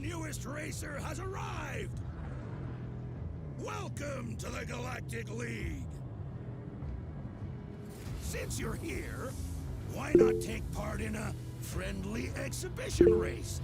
newest racer has arrived! Welcome to the Galactic League! Since you're here, why not take part in a friendly exhibition race?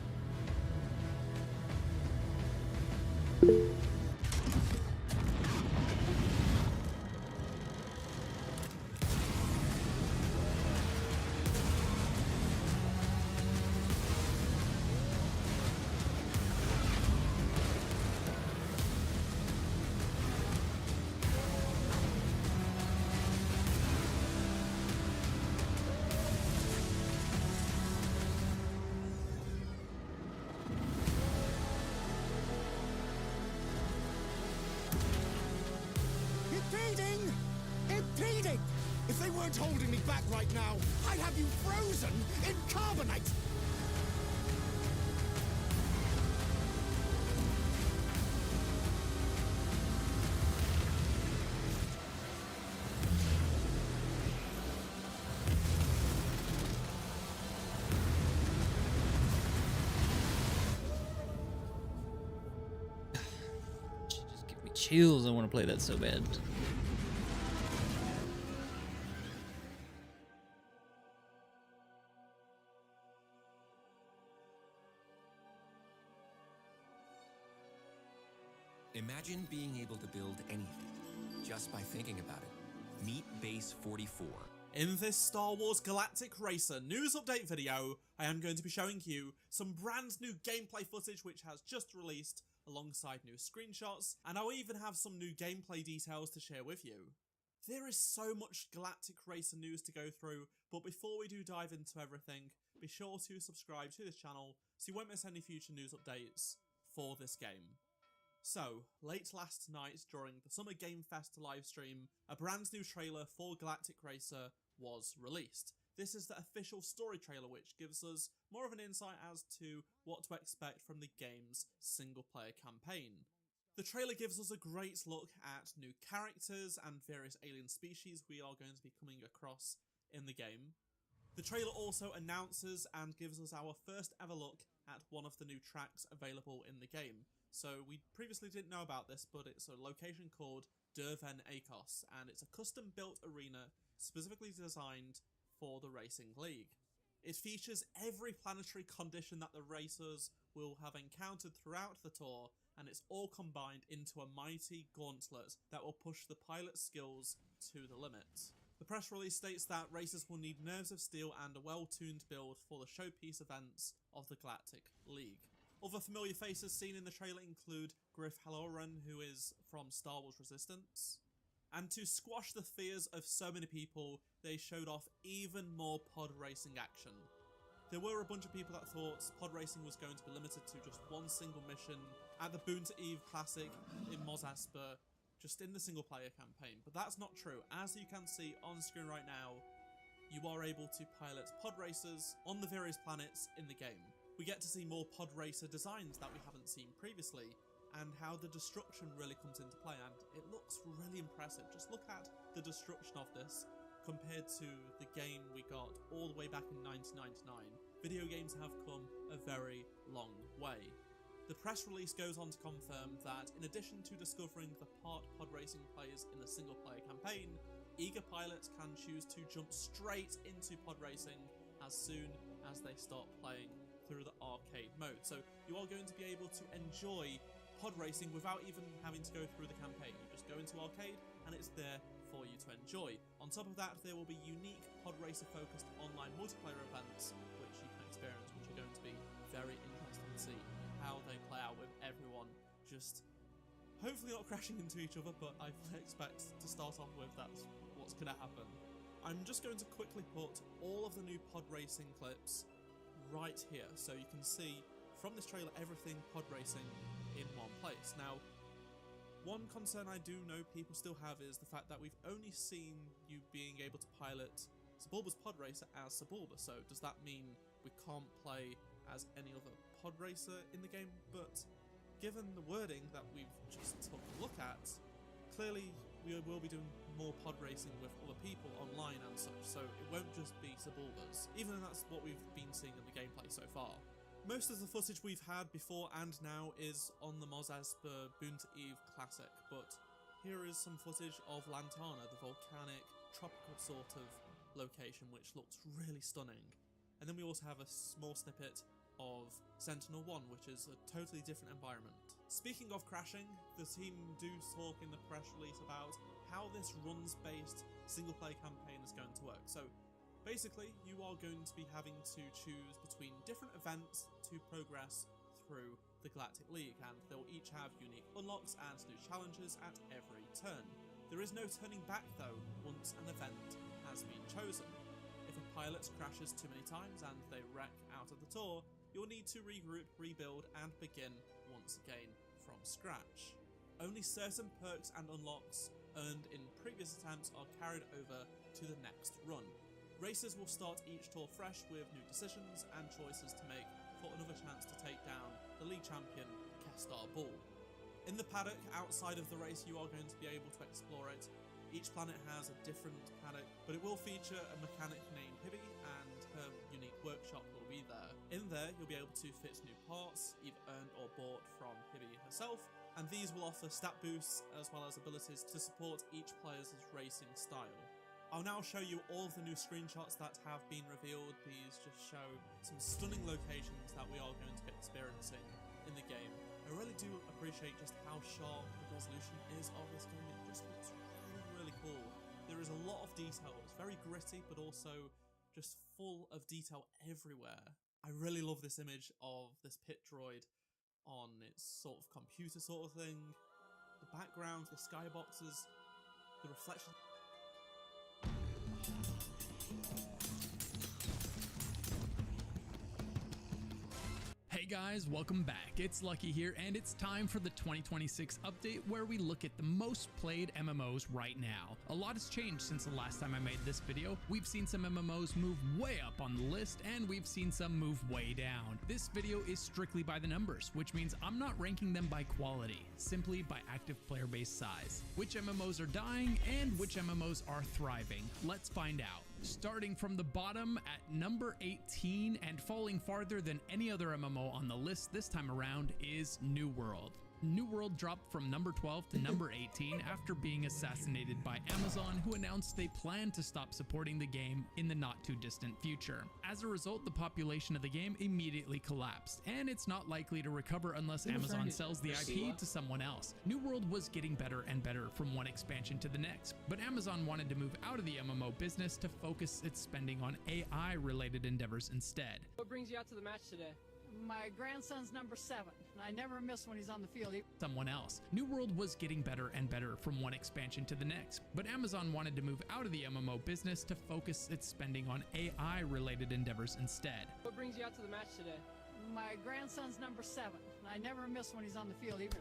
Impeding! If they weren't holding me back right now, I'd have you frozen in carbonite! Just give me chills. I want to play that so bad. Imagine being able to build anything just by thinking about it. Meet Base 44. In this Star Wars Galactic Racer news update video, I am going to be showing you some brand new gameplay footage which has just released alongside new screenshots, and I'll even have some new gameplay details to share with you. There is so much Galactic Racer news to go through, but before we do dive into everything, be sure to subscribe to this channel so you won't miss any future news updates for this game. So, late last night during the Summer Game Fest livestream, a brand new trailer for Galactic Racer was released. This is the official story trailer which gives us more of an insight as to what to expect from the game's single player campaign. The trailer gives us a great look at new characters and various alien species we are going to be coming across in the game. The trailer also announces and gives us our first ever look at one of the new tracks available in the game. So we previously didn't know about this, but it's a location called Derven Akos, and it's a custom-built arena specifically designed for the Racing League. It features every planetary condition that the racers will have encountered throughout the tour, and it's all combined into a mighty gauntlet that will push the pilot's skills to the limit. The press release states that racers will need nerves of steel and a well-tuned build for the showpiece events of the Galactic League. Other familiar faces seen in the trailer include Griff Halloran, who is from Star Wars Resistance. And to squash the fears of so many people, they showed off even more pod racing action. There were a bunch of people that thought pod racing was going to be limited to just one single mission at the Boonta Eve Classic in Mos Espa, just in the single player campaign, but that's not true. As you can see on screen right now, you are able to pilot pod racers on the various planets in the game. We get to see more pod racer designs that we haven't seen previously, and how the destruction really comes into play, and it looks really impressive. Just look at the destruction of this compared to the game we got all the way back in 1999. Video games have come a very long way. The press release goes on to confirm that in addition to discovering the part pod racing players in the single player campaign, eager pilots can choose to jump straight into pod racing as soon as they start playing through the arcade mode. So you are going to be able to enjoy pod racing without even having to go through the campaign. You just go into arcade and it's there for you to enjoy. On top of that, there will be unique pod racer focused online multiplayer events which you can experience, which are going to be very interesting to see how they play out with everyone just hopefully not crashing into each other, but I expect to start off with that's what's going to happen. I'm just going to quickly put all of the new pod racing clips right here so you can see from this trailer everything pod racing in one place. Now, one concern I do know people still have is the fact that we've only seen you being able to pilot Sebulba's pod racer as Sebulba, so does that mean we can't play as any other pod racer in the game? But given the wording that we've just took a look at, clearly we will be doing more pod racing with other people online and such, so it won't just be Sebulba's, even though that's what we've been seeing in the gameplay so far. Most of the footage we've had before and now is on the Mos Espa Boon to Eve Classic, but here is some footage of Lantana, the volcanic, tropical sort of location, which looks really stunning. And then we also have a small snippet of Sentinel-1, which is a totally different environment. Speaking of crashing, the team do talk in the press release about how this runs-based single-player campaign is going to work. So basically, you are going to be having to choose between different events to progress through the Galactic League, and they'll each have unique unlocks and new challenges at every turn. There is no turning back though once an event has been chosen. If a pilot crashes too many times and they wreck out of the tour, you'll need to regroup, rebuild, and begin once again from scratch. Only certain perks and unlocks earned in previous attempts are carried over to the next run. Racers will start each tour fresh with new decisions and choices to make for another chance to take down the league champion, Kestar Bull. In the paddock outside of the race, you are going to be able to explore it. Each planet has a different paddock, but it will feature a mechanic named Hibby, and her unique workshop will be there. In there, you'll be able to fit new parts, either earned or bought from Hibby herself, and these will offer stat boosts as well as abilities to support each player's racing style. I'll now show you all of the new screenshots that have been revealed. These just show some stunning locations that we are going to be experiencing in the game. I really do appreciate just how sharp the resolution is of this game. It just looks really cool. There is a lot of detail. It's very gritty, but also just full of detail everywhere. I really love this image of this pit droid on its sort of computer sort of thing. The backgrounds, the skyboxes, the reflection. Hey guys, welcome back. It's Lucky here, and it's time for the 2026 update where we look at the most played MMOs right now. A lot has changed since the last time I made this video. We've seen some MMOs move way up on the list, and we've seen some move way down. This video is strictly by the numbers, which means I'm not ranking them by quality, simply by active player base size. Which MMOs are dying and which MMOs are thriving? Let's find out. Starting from the bottom at number 18 and falling farther than any other MMO on the list this time around is New World. New World dropped from number 12 to number 18 after being assassinated by Amazon, who announced they plan to stop supporting the game in the not too distant future. As a result, the population of the game immediately collapsed, and it's not likely to recover unless Amazon sells the IP to someone else. New World was getting better and better from one expansion to the next, but Amazon wanted to move out of the MMO business to focus its spending on AI related endeavors instead. What brings you out to the match today? My grandson's number 7, and I never miss when he's on the field. Someone else. New World was getting better and better from one expansion to the next, but Amazon wanted to move out of the MMO business to focus its spending on AI related endeavors instead. What brings you out to the match today? My grandson's number 7, and I never miss when he's on the field. Even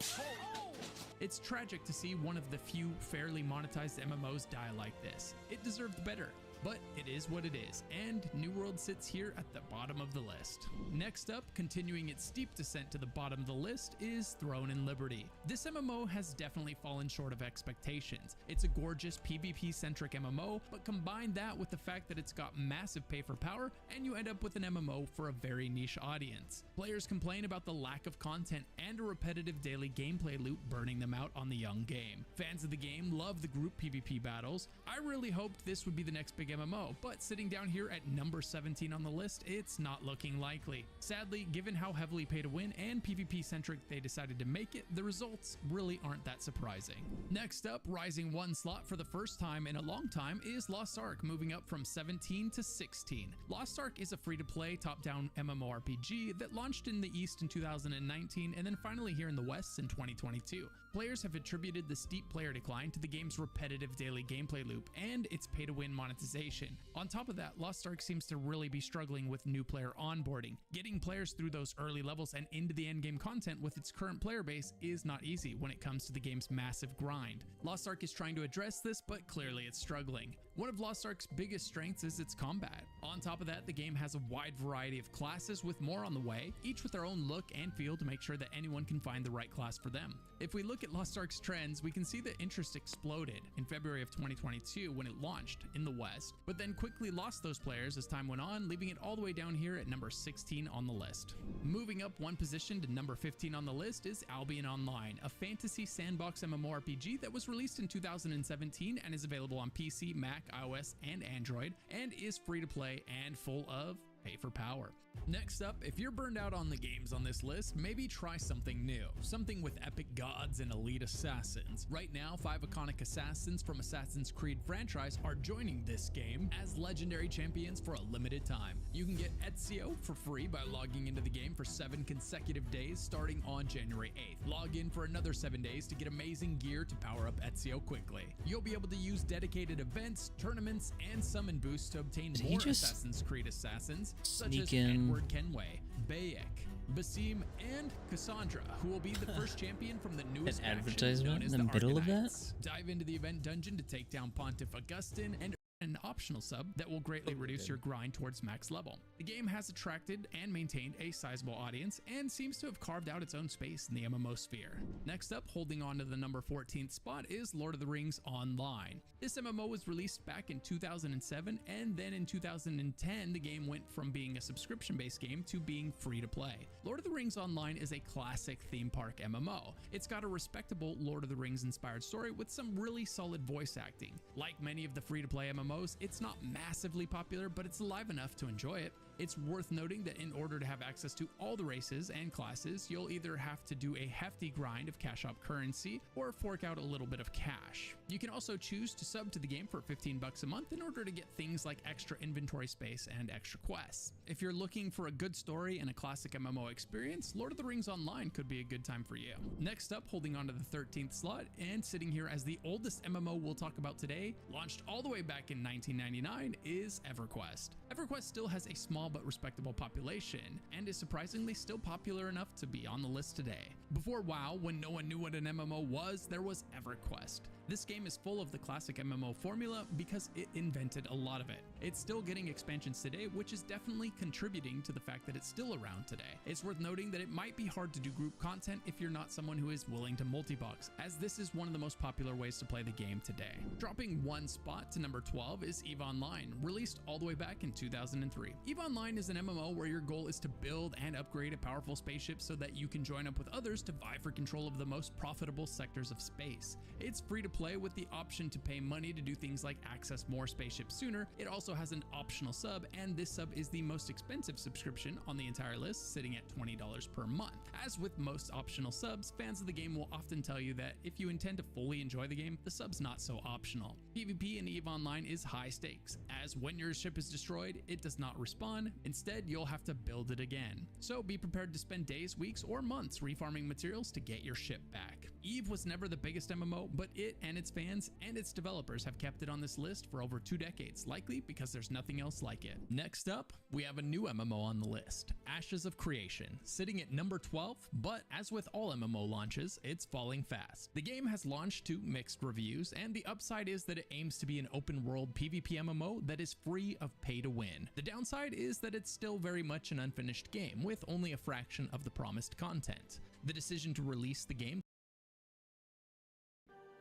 It's tragic to see one of the few fairly monetized MMOs die like this. It deserved better. But it is what it is, and New World sits here at the bottom of the list. Next up, continuing its steep descent to the bottom of the list, is Throne and Liberty. This MMO has definitely fallen short of expectations. It's a gorgeous PvP-centric MMO, but combine that with the fact that it's got massive pay for power, and you end up with an MMO for a very niche audience. Players complain about the lack of content and a repetitive daily gameplay loop burning them out on the young game. Fans of the game love the group PvP battles. I really hoped this would be the next big MMO, but sitting down here at number 17 on the list, it's not looking likely. Sadly, given how heavily pay to win and PvP centric they decided to make it, the results really aren't that surprising. Next up, rising one slot for the first time in a long time, is Lost Ark, moving up from 17 to 16. Lost Ark is a free-to-play top-down MMORPG that launched in the East in 2019 and then finally here in the West in 2022. Players have attributed the steep player decline to the game's repetitive daily gameplay loop and its pay-to-win monetization. On top of that, Lost Ark seems to really be struggling with new player onboarding. Getting players through those early levels and into the endgame content with its current player base is not easy when it comes to the game's massive grind. Lost Ark is trying to address this, but clearly it's struggling. One of Lost Ark's biggest strengths is its combat. On top of that, the game has a wide variety of classes with more on the way, each with their own look and feel to make sure that anyone can find the right class for them. If we look at Lost Ark's trends, we can see that interest exploded in February of 2022 when it launched in the West, but then quickly lost those players as time went on, leaving it all the way down here at number 16 on the list. Moving up one position to number 15 on the list is Albion Online, a fantasy sandbox MMORPG that was released in 2017 and is available on PC, Mac, iOS, and Android, and is free to play and full of pay for power. Next up, if you're burned out on the games on this list, maybe try something new, something with epic gods and elite assassins. Right now, 5 iconic assassins from Assassin's Creed franchise are joining this game as legendary champions for a limited time. You can get Ezio for free by logging into the game for 7 consecutive days starting on January 8th. Log in for another 7 days to get amazing gear to power up Ezio quickly. You'll be able to use dedicated events, tournaments, and summon boosts to obtain more Assassin's Creed assassins, such as Edward Kenway, Bayek, Basim, and Cassandra, who will be the first champion from the newest An advertisement in the middle of that? Dive into the event dungeon to take down Pontiff Augustine and an optional sub that will greatly reduce your grind towards max level. The game has attracted and maintained a sizable audience and seems to have carved out its own space in the MMO sphere. Next up, holding on to the number 14th spot is Lord of the Rings Online. This MMO was released back in 2007, and then in 2010 the game went from being a subscription-based game to being free to play. Lord of the Rings Online is a classic theme park MMO. It's got a respectable Lord of the Rings inspired story with some really solid voice acting. Like many of the free-to-play MMOs, it's not massively popular, but it's live enough to enjoy it. It's worth noting that in order to have access to all the races and classes, you'll either have to do a hefty grind of cash up currency or fork out a little bit of cash. You can also choose to sub to the game for 15 bucks a month in order to get things like extra inventory space and extra quests. If you're looking for a good story and a classic MMO experience, Lord of the Rings Online could be a good time for you. Next up, holding on to the 13th slot and sitting here as the oldest MMO we'll talk about today, launched all the way back in 1999, is EverQuest. EverQuest still has a small but respectable population and is surprisingly still popular enough to be on the list today. Before WoW, when no one knew what an MMO was, there was EverQuest. This game is full of the classic MMO formula because it invented a lot of it. It's still getting expansions today, which is definitely contributing to the fact that it's still around today. It's worth noting that it might be hard to do group content if you're not someone who is willing to multi-box, as this is one of the most popular ways to play the game today. Dropping one spot to number 12 is EVE Online, released all the way back in 2003. EVE Online is an MMO where your goal is to build and upgrade a powerful spaceship so that you can join up with others to vie for control of the most profitable sectors of space. It's free to play with the option to pay money to do things like access more spaceships sooner. It also has an optional sub, and this sub is the most expensive subscription on the entire list, sitting at $20 per month. As with most optional subs, fans of the game will often tell you that if you intend to fully enjoy the game, the sub's not so optional. PvP in EVE Online is high stakes, as when your ship is destroyed, it does not respawn. Instead, you'll have to build it again. So be prepared to spend days, weeks, or months refarming materials to get your ship back. EVE was never the biggest MMO, but it and its fans and its developers have kept it on this list for over 2 decades, likely because there's nothing else like it. Next up, we have a new MMO on the list, Ashes of Creation, sitting at number 12, but as with all MMO launches, it's falling fast. The game has launched to mixed reviews, and the upside is that it aims to be an open world PvP MMO that is free of pay to win. The downside is that it's still very much an unfinished game, with only a fraction of the promised content. The decision to release the game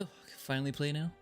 Oh, I can finally play now.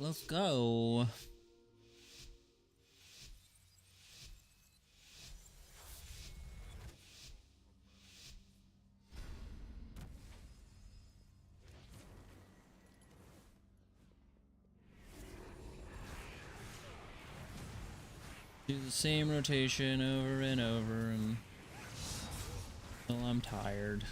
Let's go. Do the same rotation over and over until I'm tired.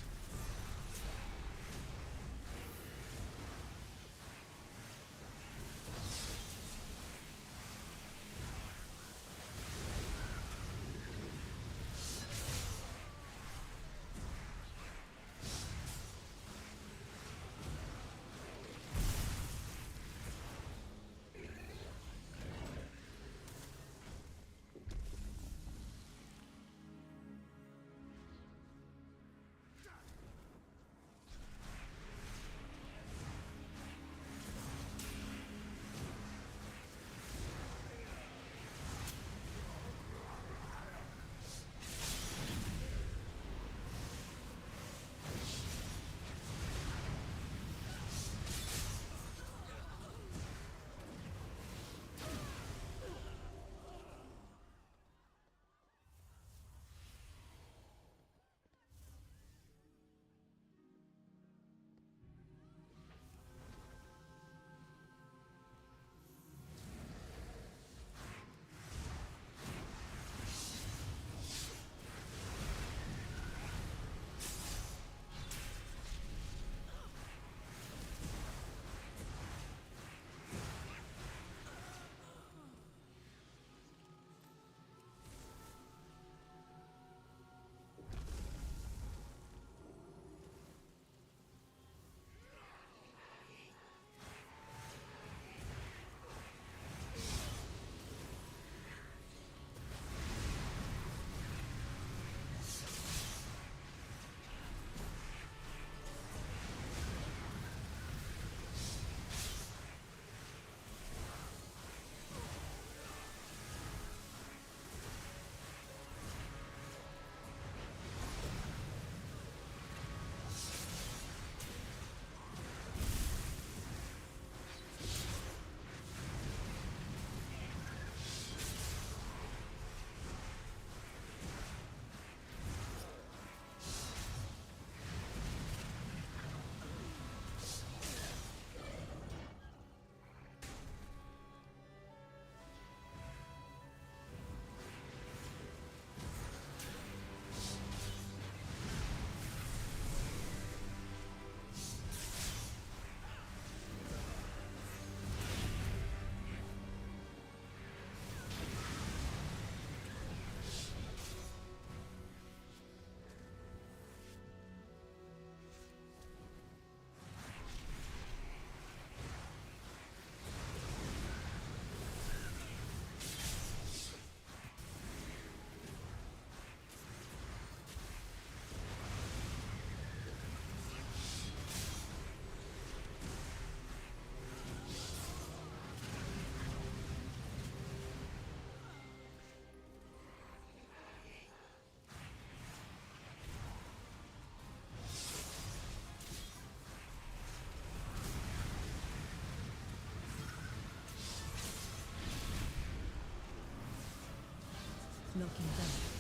Looking back.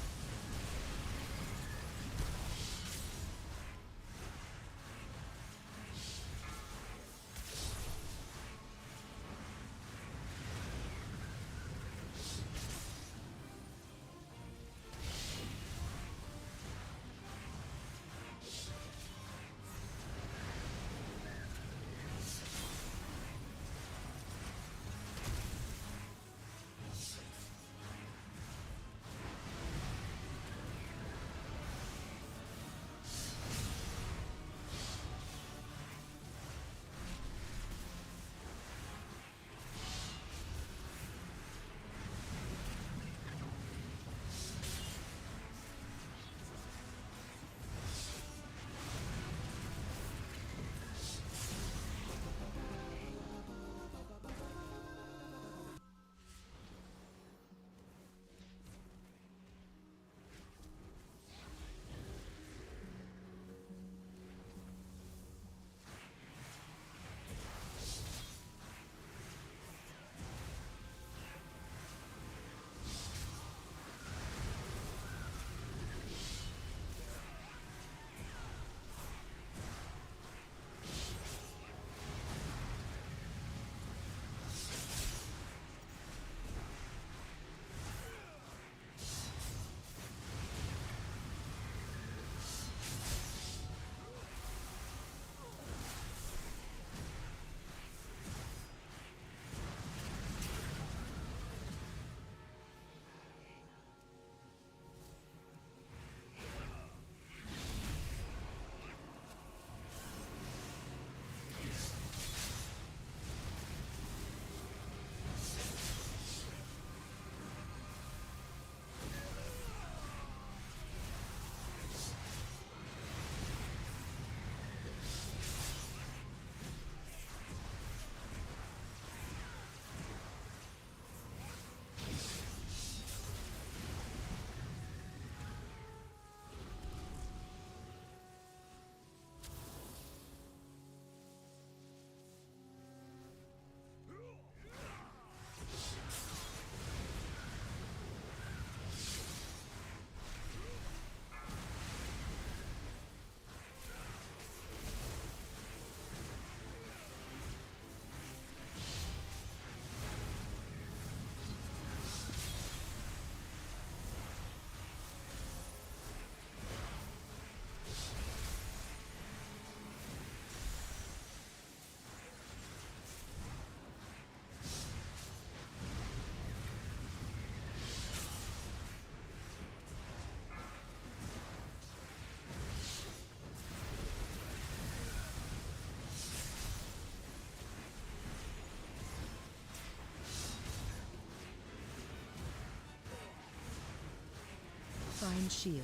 Purifying shield.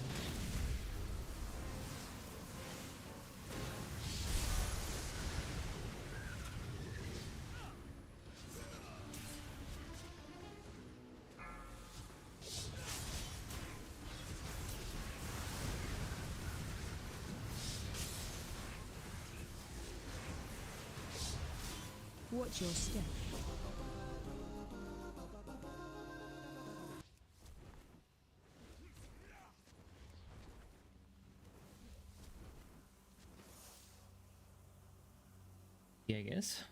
Watch your step. Yeah, I guess.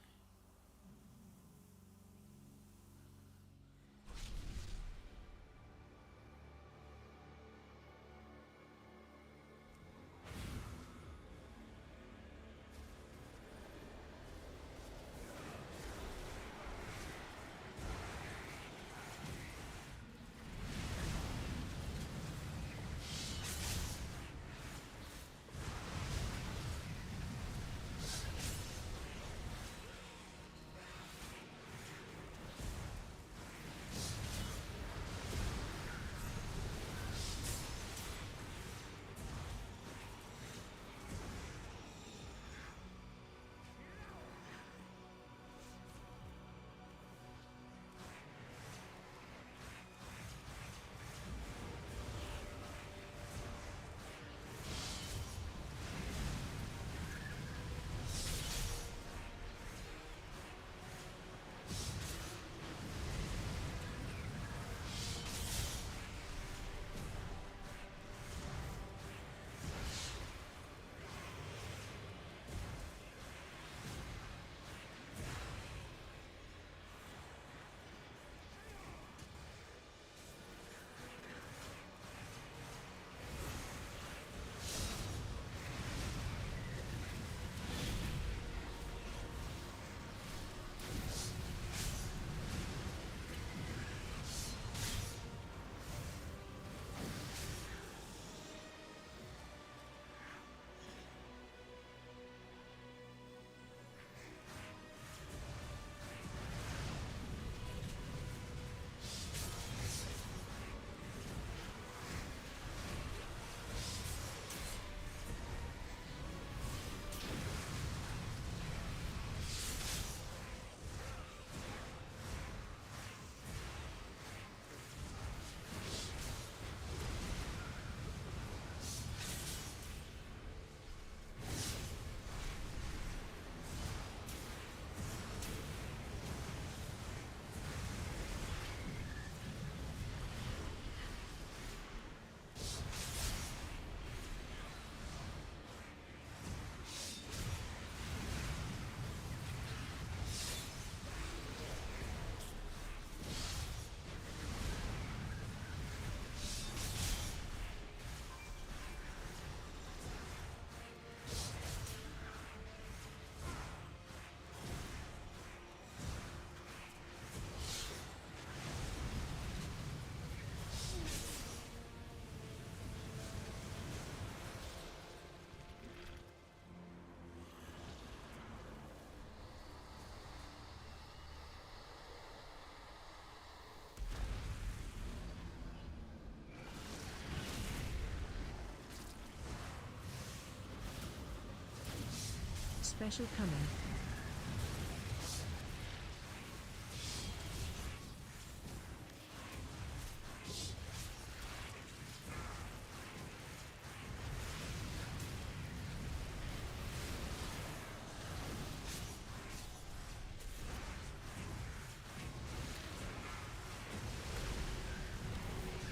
Special coming.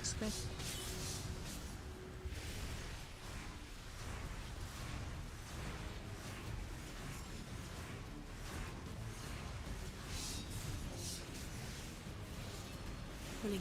Special. Pulling you.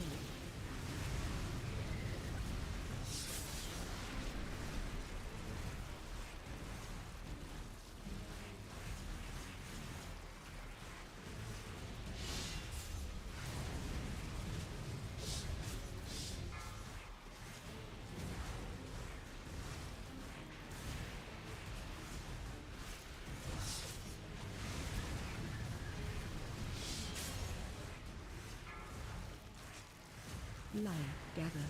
Lion, gather.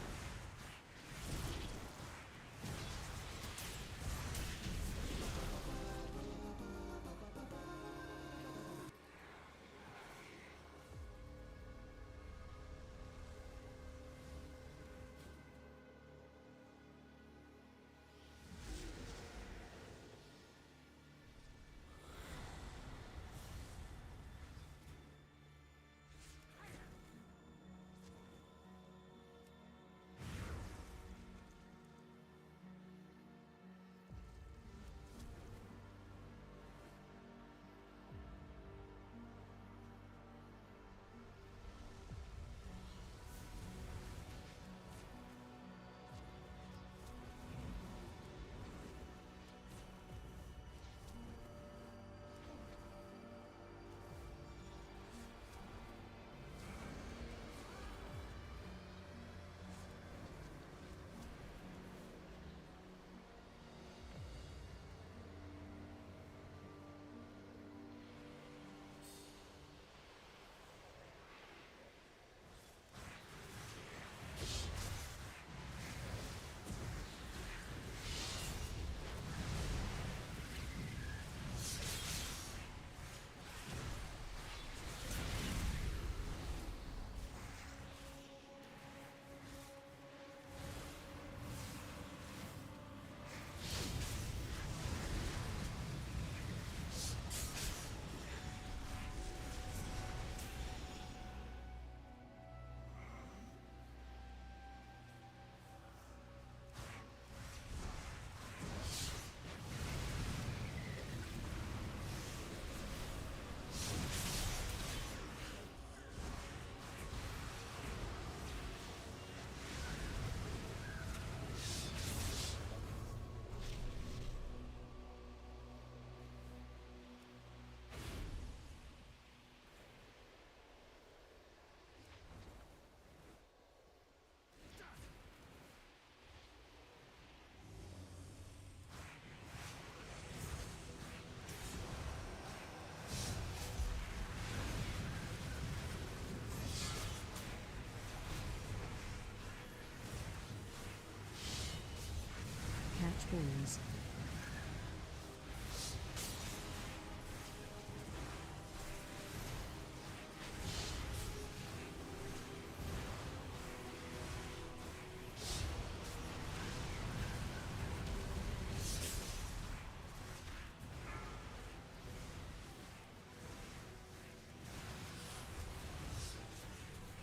balls.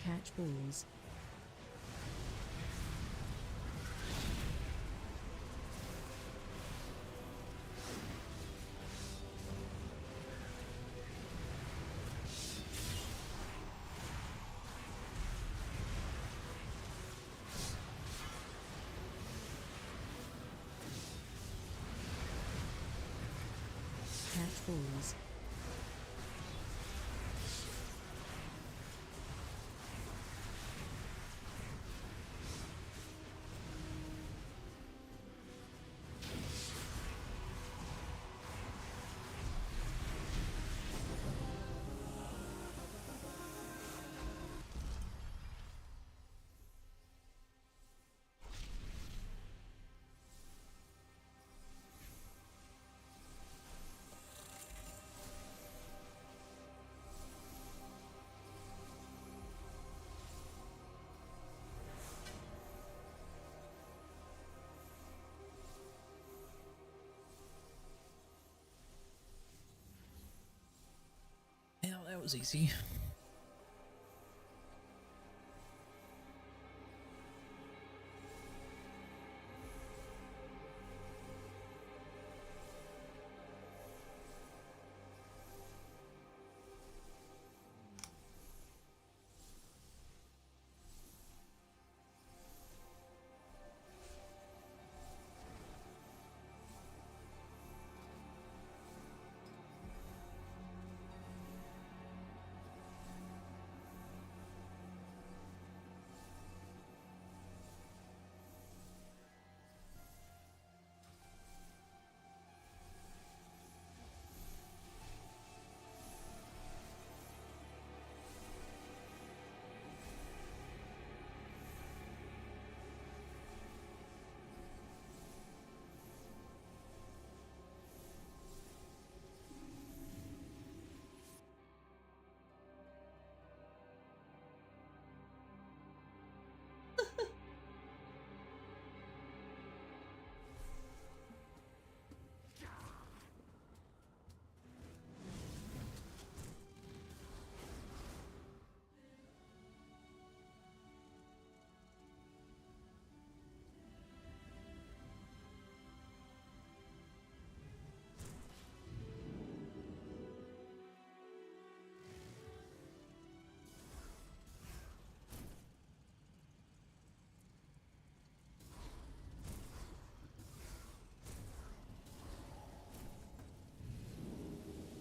Catch balls. Catch balls. Hell, that was easy.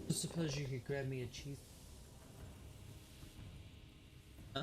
I suppose you could grab me a cheese. Huh?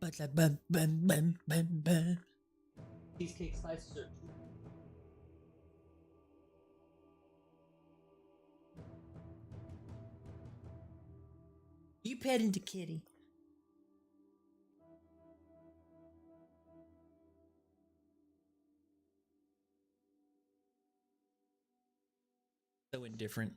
but like bam, bam, bam, bam, bam. Cheesecake slices are you petting the kitty. So indifferent.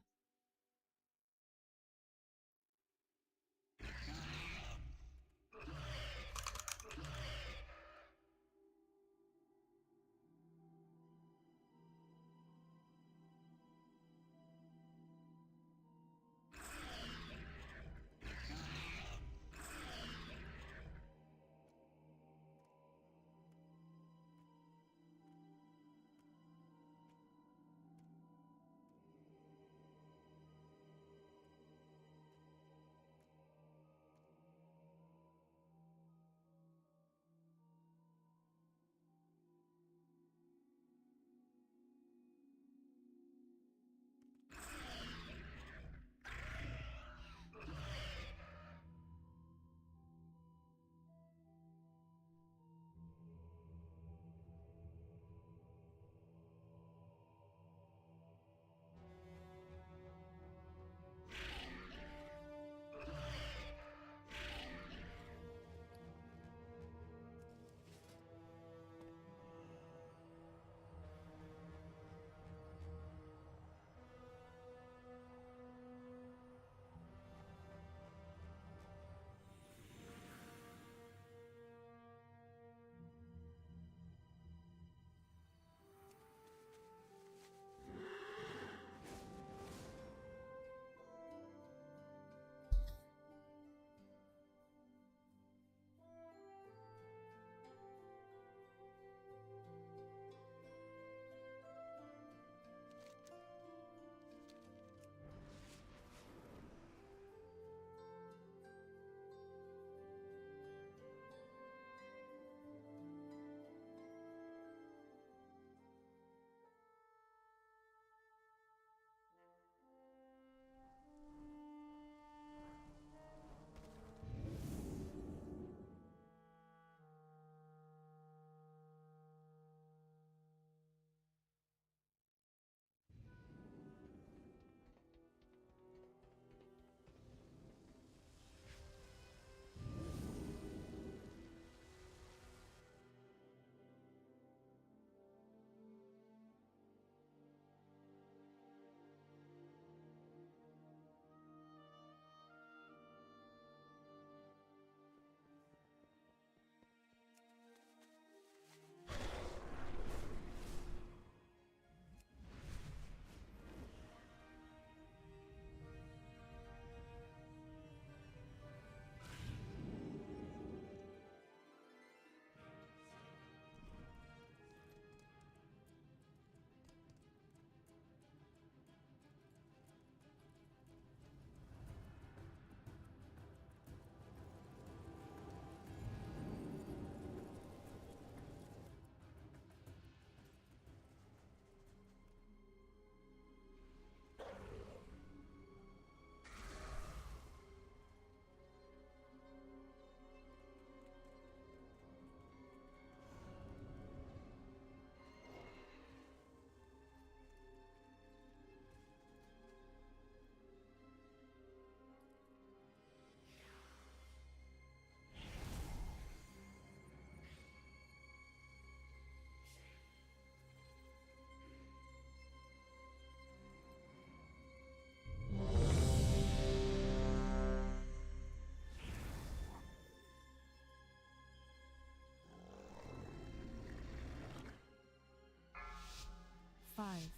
Five,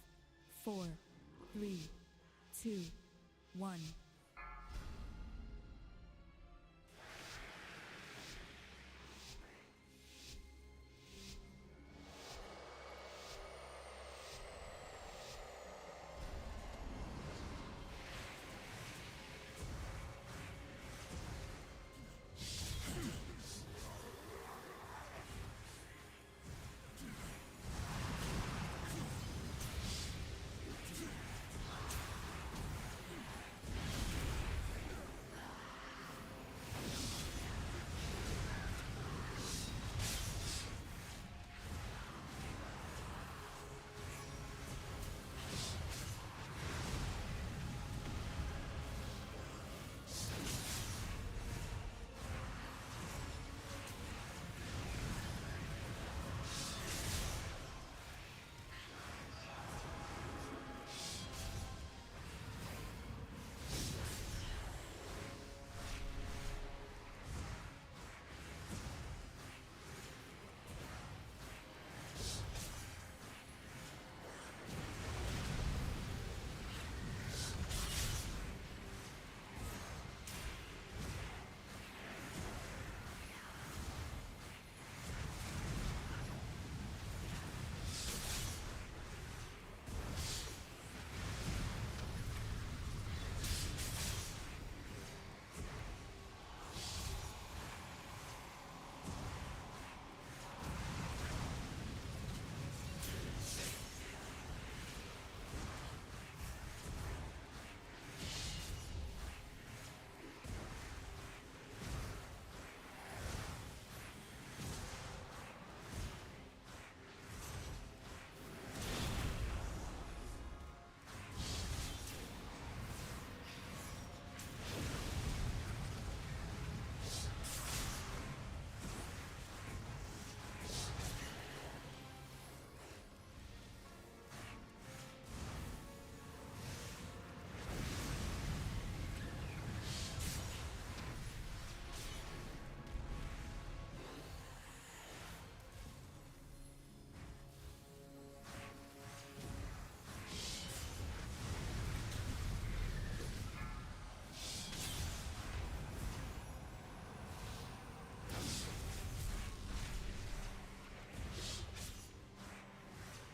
4, 3, 2, 1.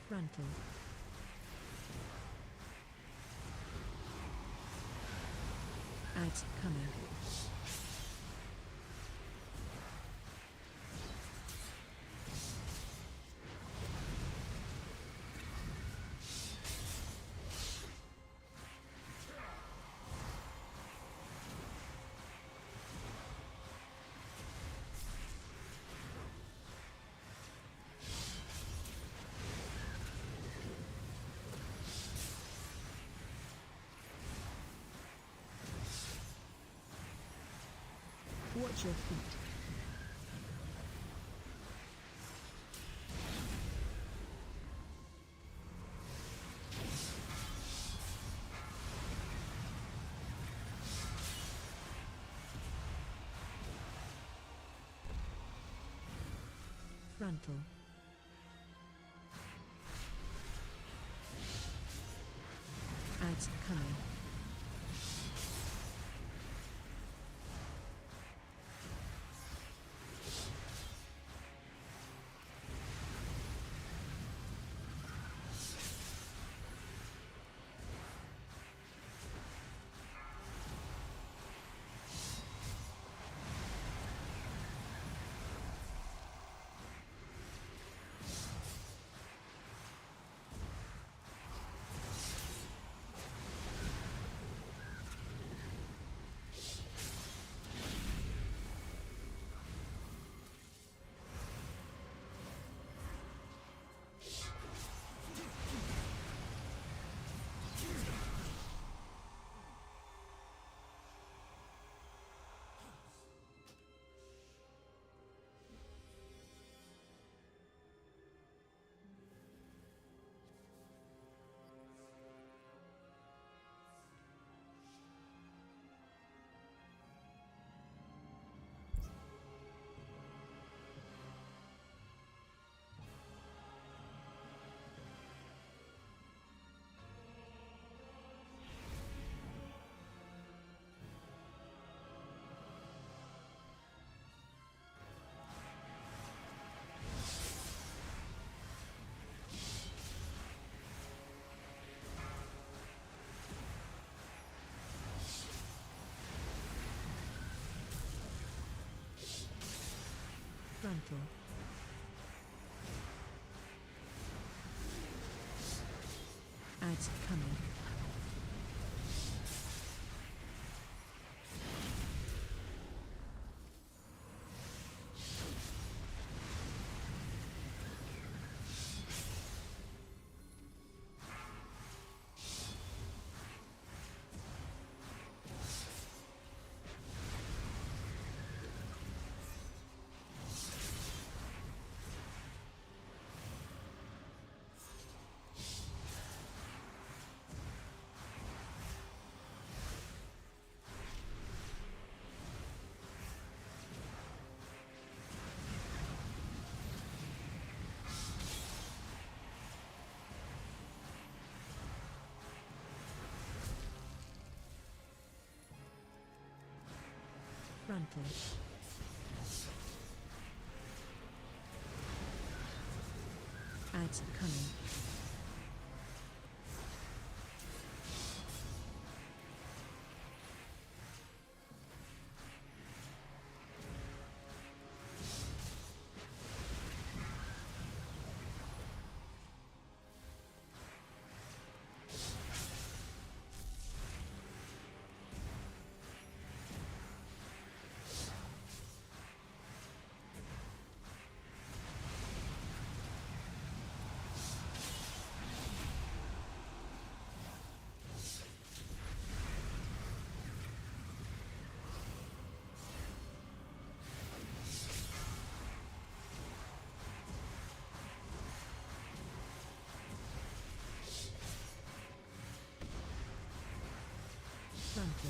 Frontal. Ads coming. Watch your feet. Frontal. Ads coming. Frontal. Ads coming. Frontal. Ads coming. Frontal.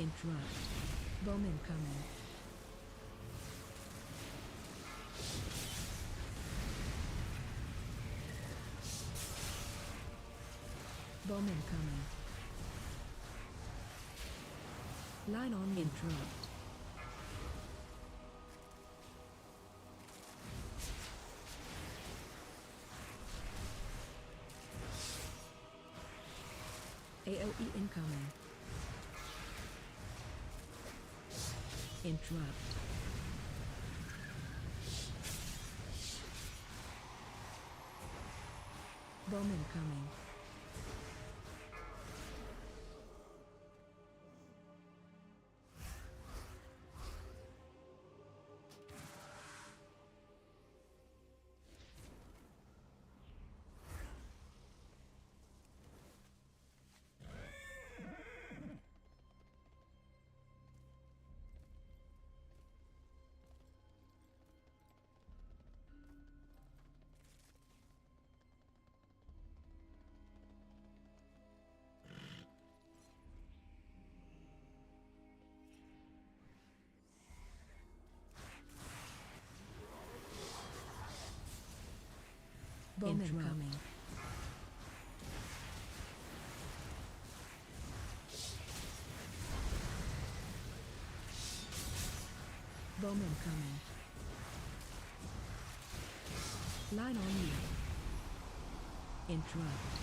Interrupt. Bowman coming. Bowman coming. Line on interrupt. AOE incoming. Interrupt. Bowman coming. Bowman coming. Bowman coming. Line on you. Interrupt.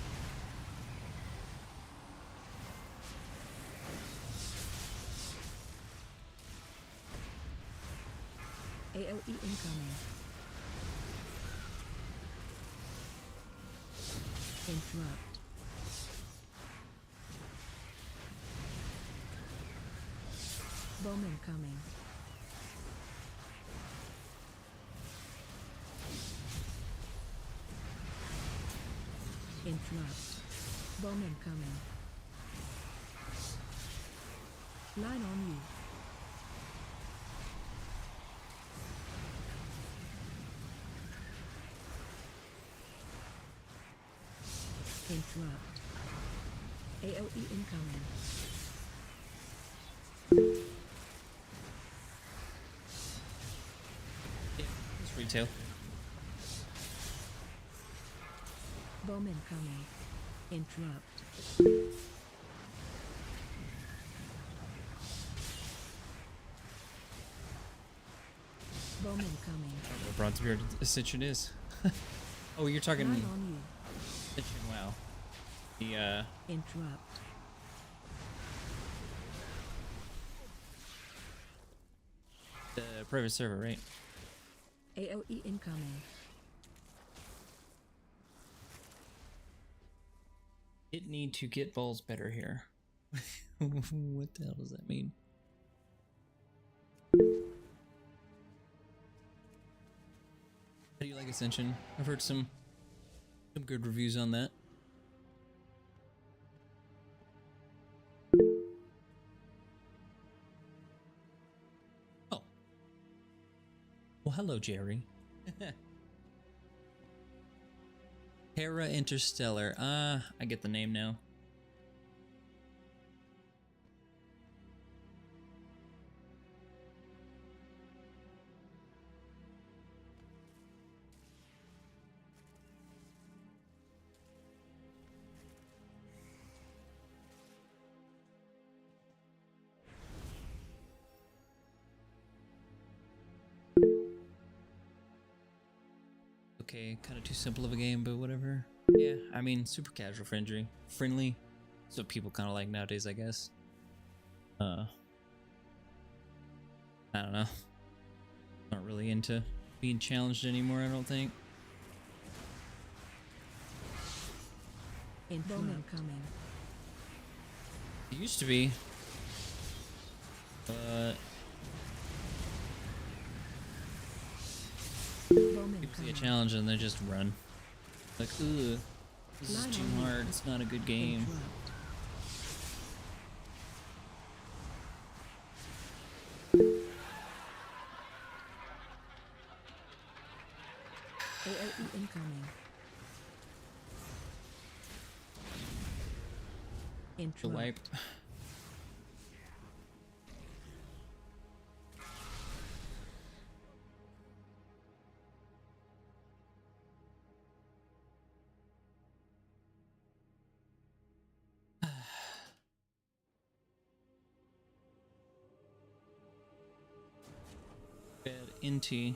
AOE incoming. Interrupt. Bowman coming. Interrupt. Bowman coming. Line on you. Interrupt. AOE incoming. Yeah, it's retail. Bowman coming. Interrupt. Bowman coming. What Bronzebeard Ascension is. Oh, you're talking Line on you. Ascension, wow. The Interrupt. private server, right? AOE incoming. It need to get balls better here. What the hell does that mean? How do you like Ascension? I've heard some good reviews on that. Oh. Well, hello, Jerry. Terra Interstellar. I get the name now. Okay, kind of too simple of a game, but whatever. Yeah, I mean, super casual friendly. So people kind of like nowadays, I guess. I don't know. Not really into being challenged anymore, I don't think. Bowman coming. It used to be. But Bowman people see coming. a challenge and they just run. Like, ugh, this is Line too on you. hard. It's not a good game. Interrupt. AOE incoming. The Interrupt. wipe. NT.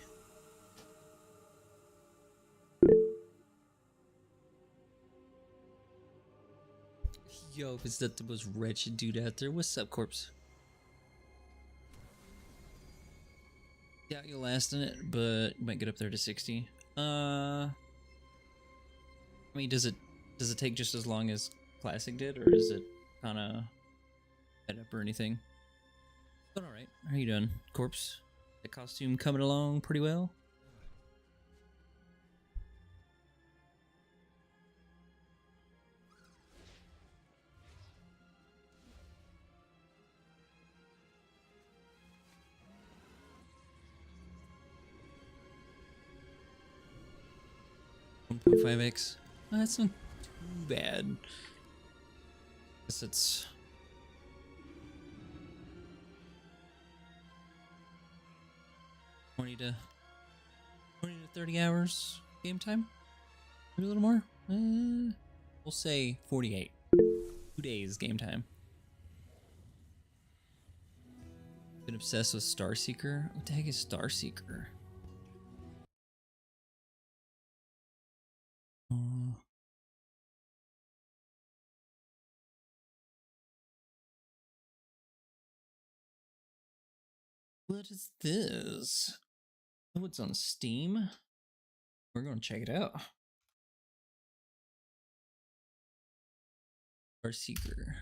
Yo, is that the most wretched dude out there? What's up, corpse? Doubt you'll last in it, but you might get up there to 60. I mean, does it take just as long as Classic did, or is it kind of head up or anything? But all right, how you doing, corpse? The costume coming along pretty well. .5x. That's not too bad. Guess it's 20 to 30 hours game time. Maybe a little more. We'll say 48. 2 days game time. Been obsessed with Starseeker. What the heck is Starseeker? What is this? Oh, it's on Steam. We're gonna check it out. Starseeker.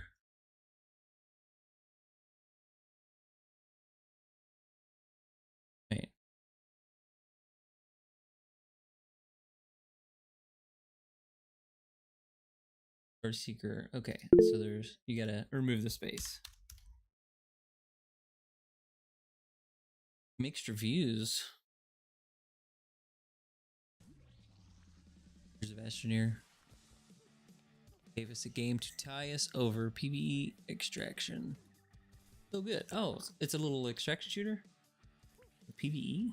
Wait. Starseeker. Okay, so there's, you gotta remove the space. Mixed reviews. Here's a Vastineer. Gave us a game to tie us over. PvE extraction. So good. Oh, it's a little extraction shooter? PvE?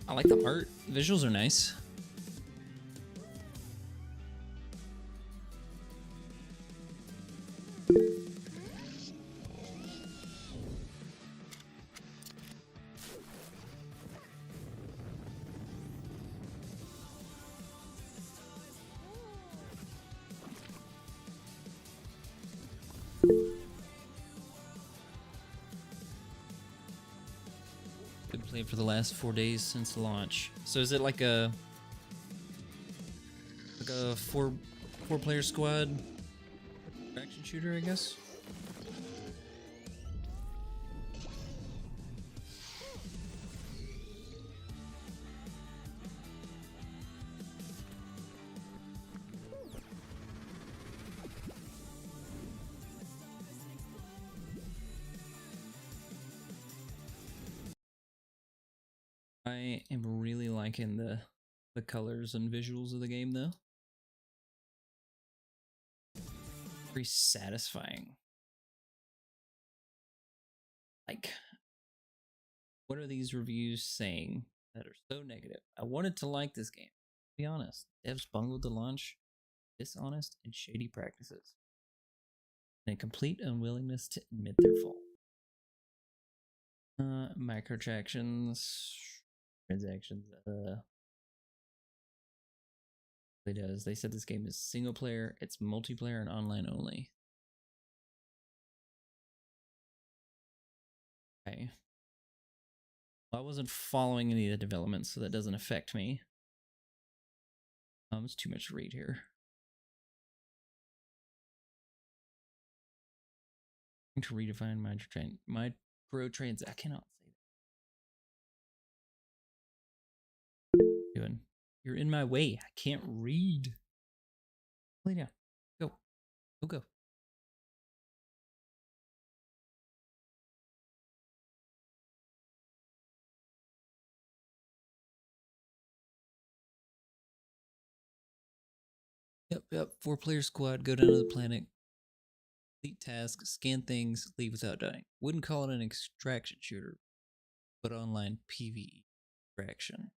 I like the art. The visuals are nice. Played for the last 4 days since launch. So is it like a four player squad action shooter, I guess? I am really liking the colors and visuals of the game, though. Very satisfying. Like, what are these reviews saying that are so negative? I wanted to like this game. To be honest, devs bungled the launch, dishonest and shady practices, and a complete unwillingness to admit their fault. Microtransactions. Transactions. It does. They said this game is single player, it's multiplayer and online only. Okay. Well, I wasn't following any of the developments, so that doesn't affect me. It's too much to read here. To redefine microtrans. I cannot say that. Doing. You're in my way. I can't read. Lay down. Go. Go, go. Yep. 4-player squad. Go down to the planet. Complete tasks. Scan things. Leave without dying. Wouldn't call it an extraction shooter. but online PvE interaction.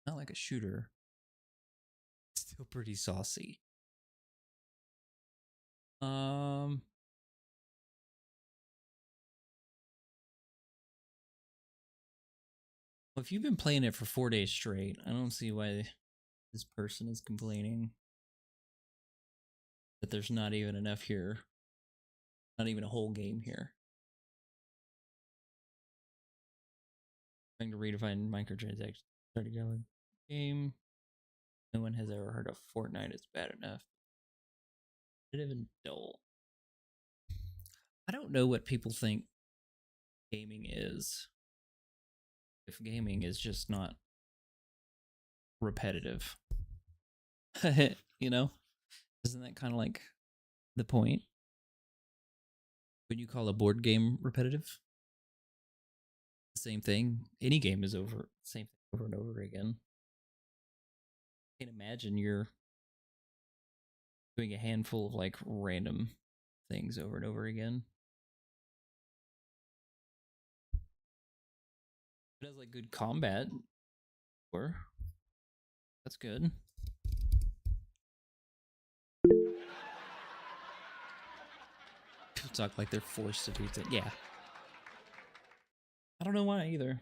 Not like a shooter. Still pretty saucy. Well, if you've been playing it for 4 days straight, I don't see why this person is complaining that there's not even enough here. Not even a whole game here. Trying to redefine microtransactions. Started going game. No one has ever heard of Fortnite is bad enough. Competitive and dull. I don't know what people think gaming is. If gaming is just not repetitive. You know? Isn't that kind of like the point? When you call a board game repetitive? Same thing. Any game is over. Same thing over and over again. I can't imagine you're doing a handful of like random things over and over again. It has like good combat. Or that's good. People talk like they're forced to do things. Yeah. I don't know why either.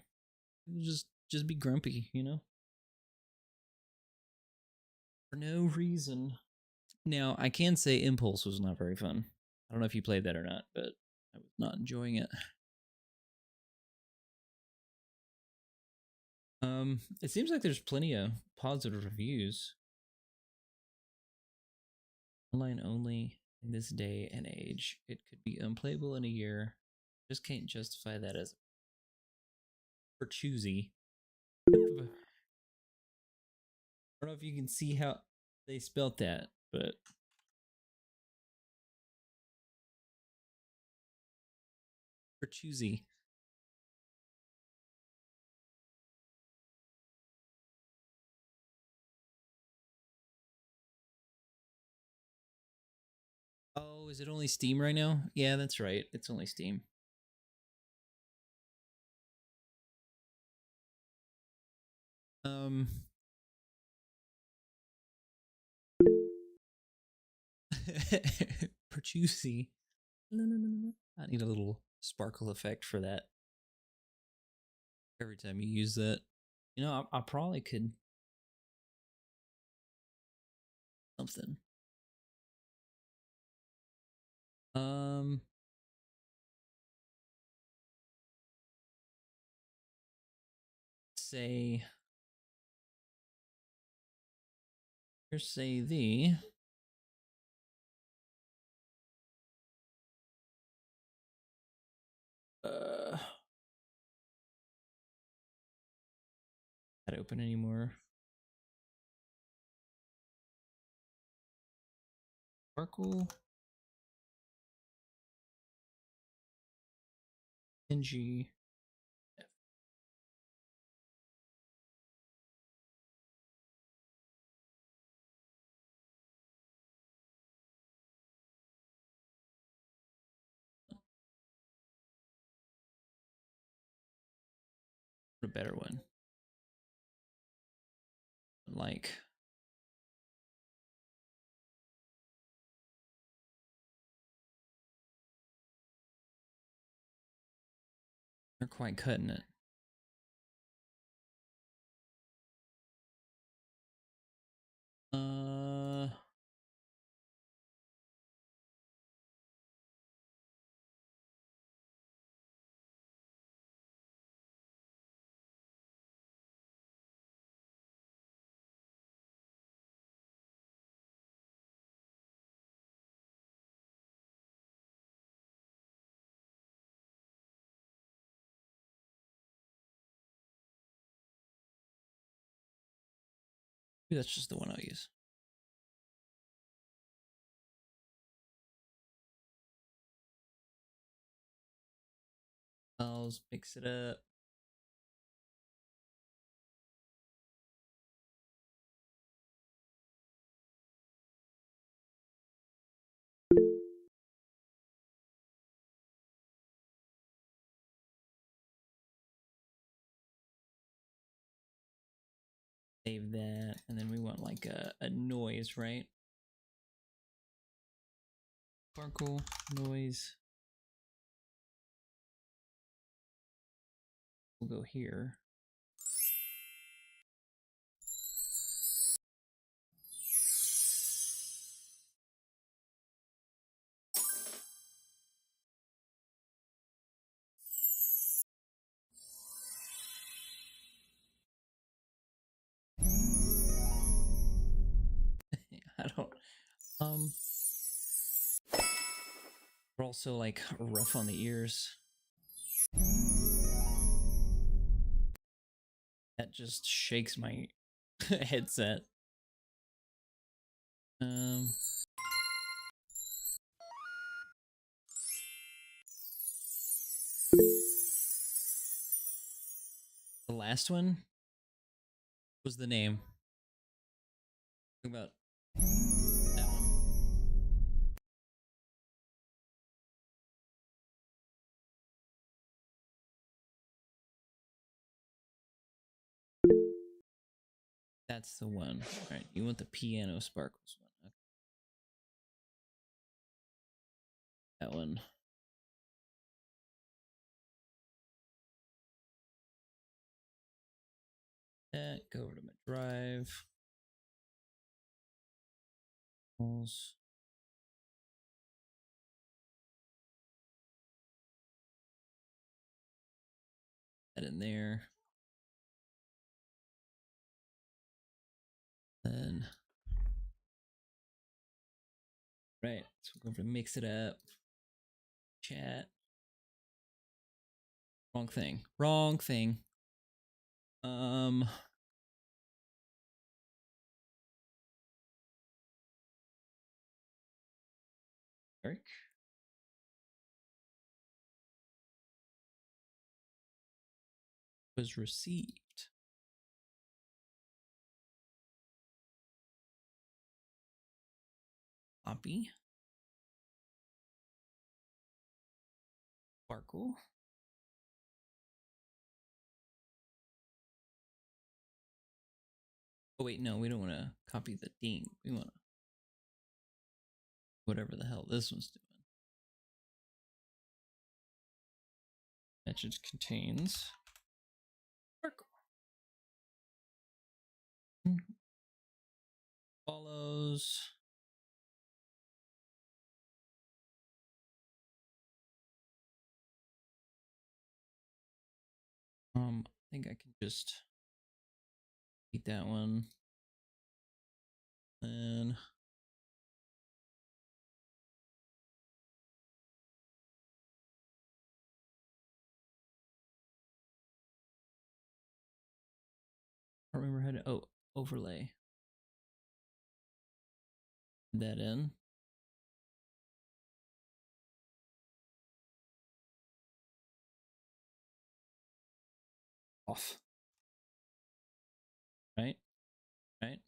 Just be grumpy, you know? For no reason. Now, I can say Impulse was not very fun. I don't know if you played that or not, but I was not enjoying it. It seems like there's plenty of positive reviews. Online only in this day and age. It could be unplayable in a year. Just can't justify that as for choosy. I don't know if you can see how they spelt that, but for choosy. Oh, is it only Steam right now? Yeah, that's right. It's only Steam. For juicy. I need a little sparkle effect for that. Every time you use that. You know, I probably could. Something. Say. Here's say the. Not open anymore. Sparkle. NG. A better one. Like. They're quite cutting it. Maybe that's just the one I'll use. I'll mix it up. like a noise, right? Sparkle, noise. We'll go here. I don't, we're also like rough on the ears. That just shakes my headset. The last one was the name. Talk about that one. That's the one. All right, you want the piano sparkles one. Okay. That one. That, go over to my drive. That in there. Then, right, so we're going to mix it up. Chat. Wrong thing. Wrong thing. Eric. Was received. Copy. Sparkle. Oh wait, no, we don't want to copy the theme. We want to whatever the hell this one's doing. Message contains sparkle. Follows. I think I can just eat that one. And I don't remember how to overlay that in. Off. Right? Right?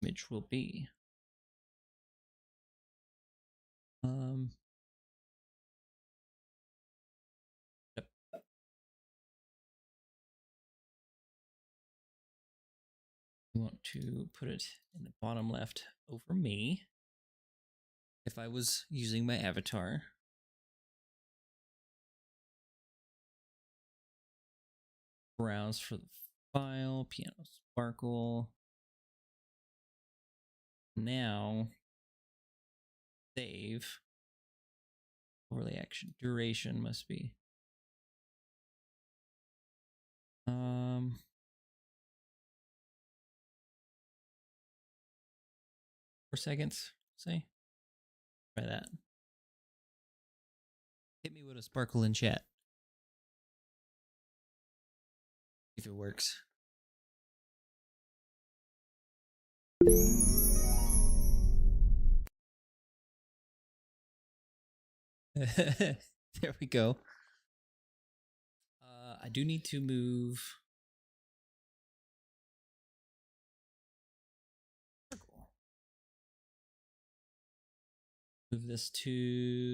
Image will be. Yep. We want to put it in the bottom left over me. If I was using my avatar. Browse for the file, piano sparkle. Now, save. Overlay action duration must be. 4 seconds, say. Try that. Hit me with a sparkle in chat. If it works. There we go. I do need to move. Move this to.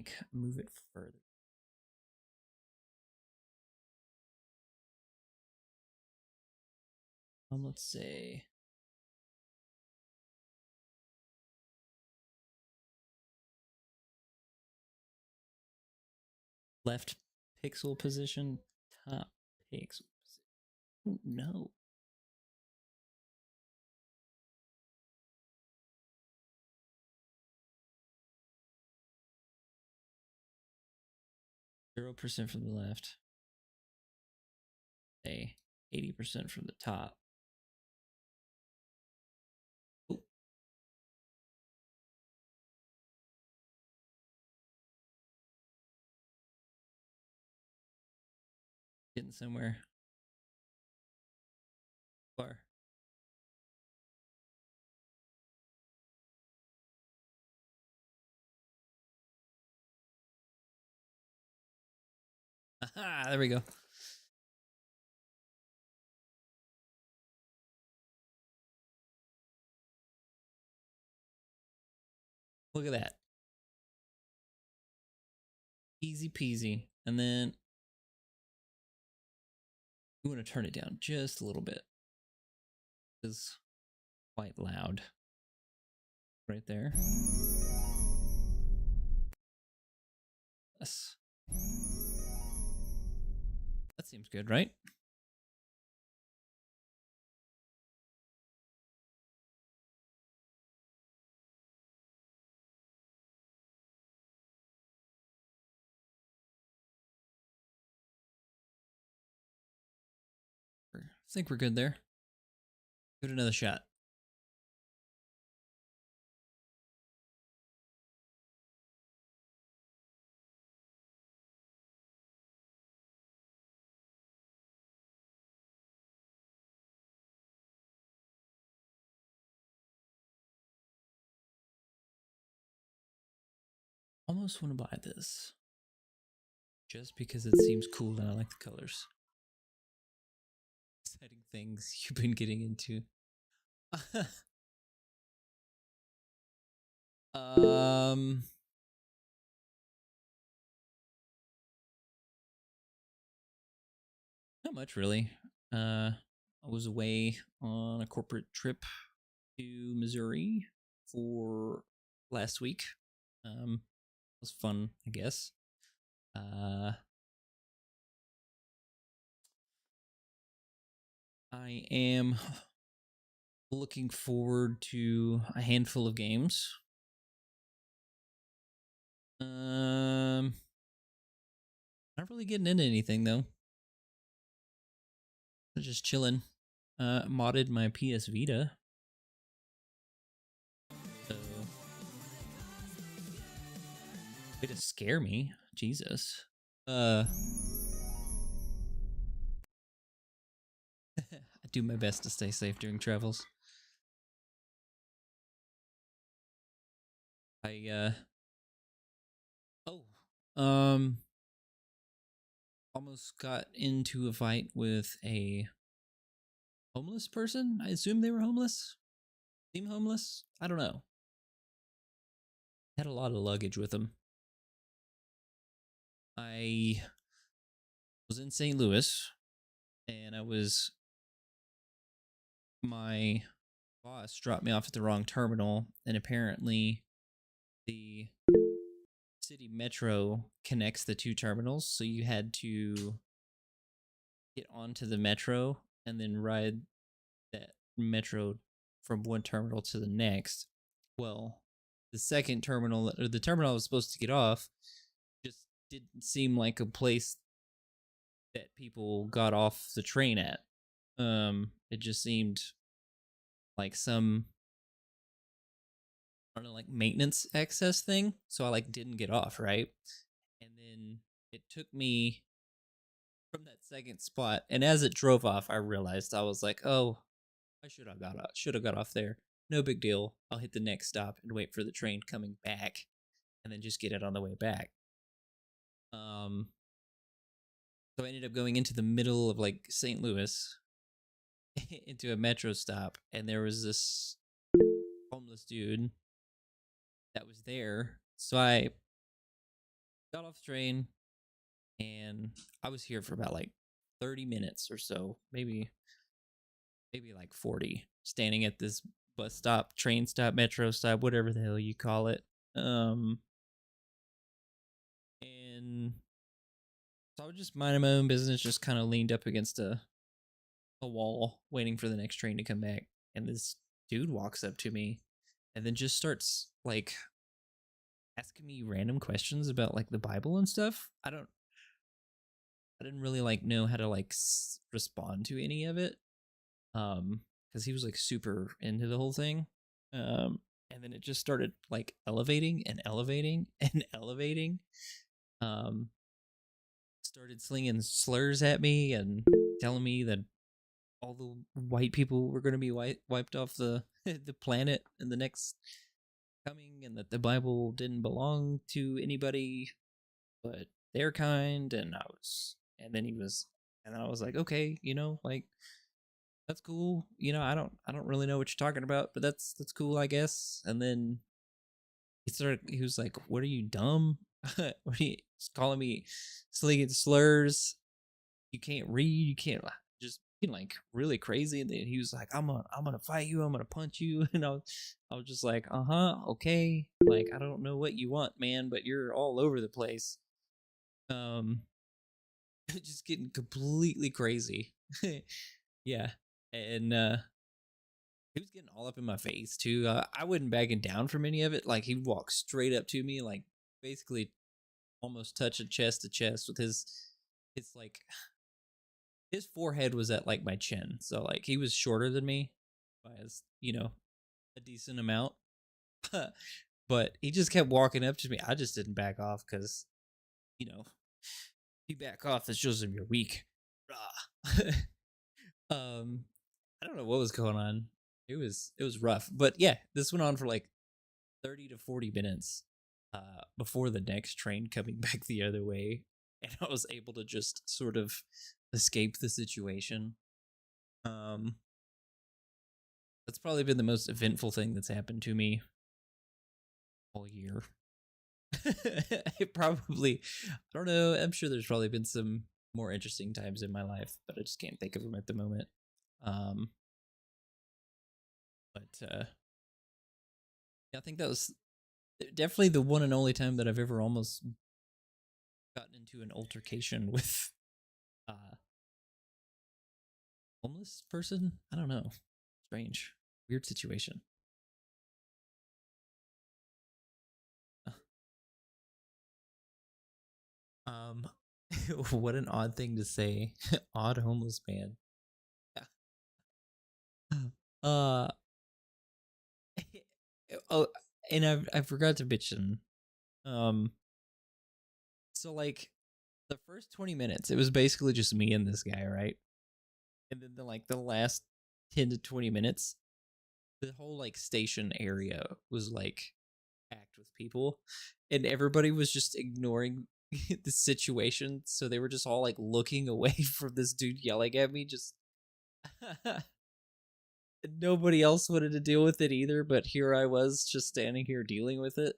like move it further. Let's say left pixel position, top pixel position. Oh, no. %0 from the left. Say 80% from the top. Ooh. Getting somewhere. Far. Aha, there we go. Look at that. Easy peasy. And then you want to turn it down just a little bit. It's quite loud. Right there. Yes. That seems good, right? I think we're good there. Give it another shot. Almost want to buy this. Just because it seems cool and I like the colors. Exciting things you've been getting into. Not much really. I was away on a corporate trip to Missouri for last week. It was fun, I guess. I am looking forward to a handful of games. Not really getting into anything though. Just chilling. Modded my PS Vita. So way to scare me. Jesus. I do my best to stay safe during travels. Almost got into a fight with a homeless person. I assume they were homeless. Seem homeless? I don't know. Had a lot of luggage with them. I was in St. Louis, and my boss dropped me off at the wrong terminal, and apparently the city metro connects the two terminals, so you had to get onto the metro and then ride that metro from one terminal to the next. Well, the second terminal, or the terminal I was supposed to get off, just didn't seem like a place that people got off the train at. It just seemed like some, I don't know, like maintenance access thing. So I didn't get off, right? And then it took me from that second spot, and as it drove off, I realized, I was like, oh, I should have got off there. No big deal. I'll hit the next stop and wait for the train coming back, and then just get it on the way back. So I ended up going into the middle of St. Louis into a metro stop, and there was this homeless dude that was there. So I got off the train, and I was here for about like 30 minutes or so, maybe like 40, standing at this bus stop, train stop, metro stop, whatever the hell you call it. And so I was just minding my own business, just kind of leaned up against a wall, waiting for the next train to come back. And this dude walks up to me and then just starts like asking me random questions about like the Bible and stuff. I didn't really like know how to like respond to any of it. Because he was like super into the whole thing. And then it just started like elevating and elevating and elevating. Started slinging slurs at me and telling me that all the white people were going to be wiped off the the planet in the next coming, and that the Bible didn't belong to anybody but their kind. And I was like, okay, like, that's cool. I don't really know what you're talking about, but that's cool, I guess. And then he was like, what are you, dumb? What are you calling me slinging slurs? You can't read, you can't, just being like really crazy. And then he was like, I'm gonna fight you, I'm gonna punch you. And I was just like, okay. Like, I don't know what you want, man, but you're all over the place. Just getting completely crazy. Yeah. And he was getting all up in my face too. I wasn't backing down from any of it. Like, he'd walk straight up to me, like basically almost touching chest to chest with his like, his forehead was at like my chin. So like, he was shorter than me by a decent amount. But he just kept walking up to me. I just didn't back off because, if you back off, that shows him you're weak. I don't know what was going on. It was rough. But yeah, this went on for like 30 to 40 minutes before the next train coming back the other way. And I was able to just sort of escape the situation. That's probably been the most eventful thing that's happened to me all year. It probably, I don't know, I'm sure there's probably been some more interesting times in my life, but I just can't think of them at the moment. But I think that was definitely the one and only time that I've ever almost gotten into an altercation with homeless person. I don't know. Strange. Weird situation. What an odd thing to say. Odd homeless man. Oh, and I forgot to mention. So like, the first 20 minutes, it was basically just me and this guy, right? And then the last 10 to 20 minutes, the whole like station area was like packed with people, and everybody was just ignoring the situation, so they were just all like looking away from this dude yelling at me. Just nobody else wanted to deal with it either, but here I was just standing here dealing with it.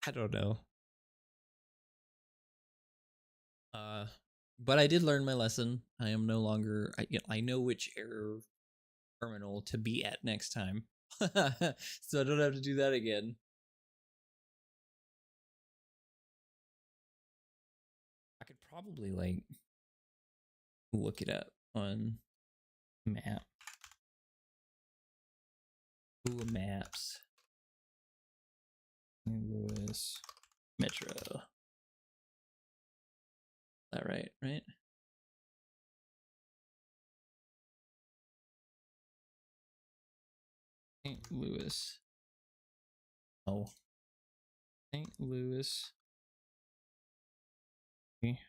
I don't know. But I did learn my lesson. I am no longer, I know which error terminal to be at next time. So I don't have to do that again. I could probably like look it up on map. Google Maps. Louis Metro. Is that right? Right? St. Louis. Oh. St. Louis. Okay.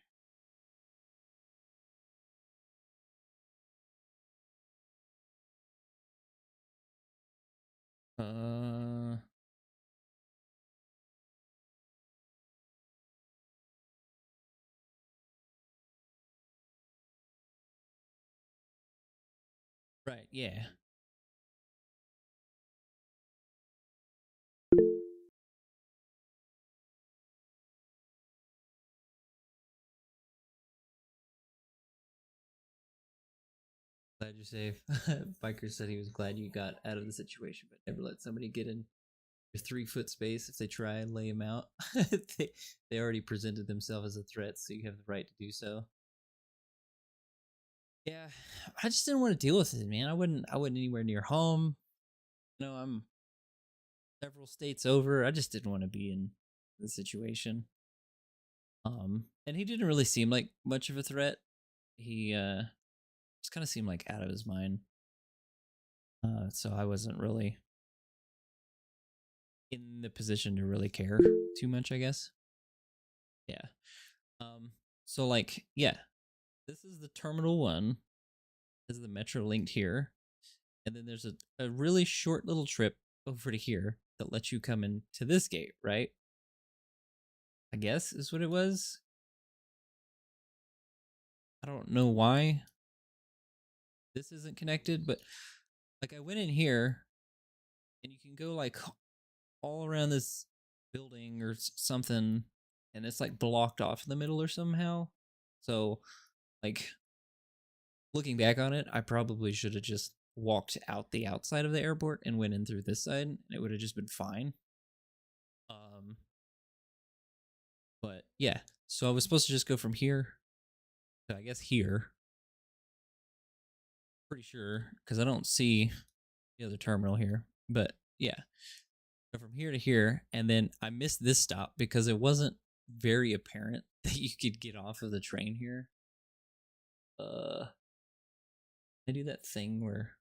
Right, yeah. Glad you're safe. Biker said he was glad you got out of the situation, but never let somebody get in your 3-foot space if they try and lay him out. they already presented themselves as a threat, so you have the right to do so. Yeah, I just didn't want to deal with it, man. I wasn't anywhere near home. You know, I'm several states over. I just didn't want to be in the situation. And he didn't really seem like much of a threat. He just kind of seemed like out of his mind. So I wasn't really in the position to really care too much, I guess. Yeah. So like, yeah, this is the Terminal 1. This is the Metro linked here. And then there's a really short little trip over to here that lets you come into this gate, right? I guess is what it was. I don't know why this isn't connected, but like I went in here and you can go like all around this building or something, and it's like blocked off in the middle or somehow. So like looking back on it, I probably should have just walked out the outside of the airport and went in through this side, and it would have just been fine. But yeah, so I was supposed to just go from here to, I guess, here. Pretty sure, because I don't see the other terminal here. But yeah, so from here to here, and then I missed this stop because it wasn't very apparent that you could get off of the train here. I do that thing where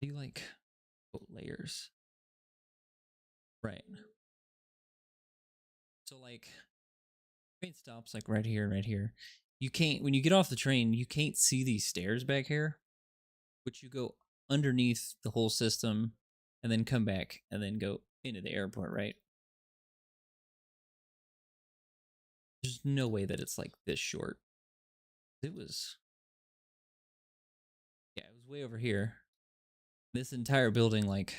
you like layers, right? So like train stops like right here and right here. You can't, when you get off the train, you can't see these stairs back here, which you go underneath the whole system and then come back and then go into the airport, right? There's no way that it's like this short. It was, yeah, it was way over here. This entire building, like,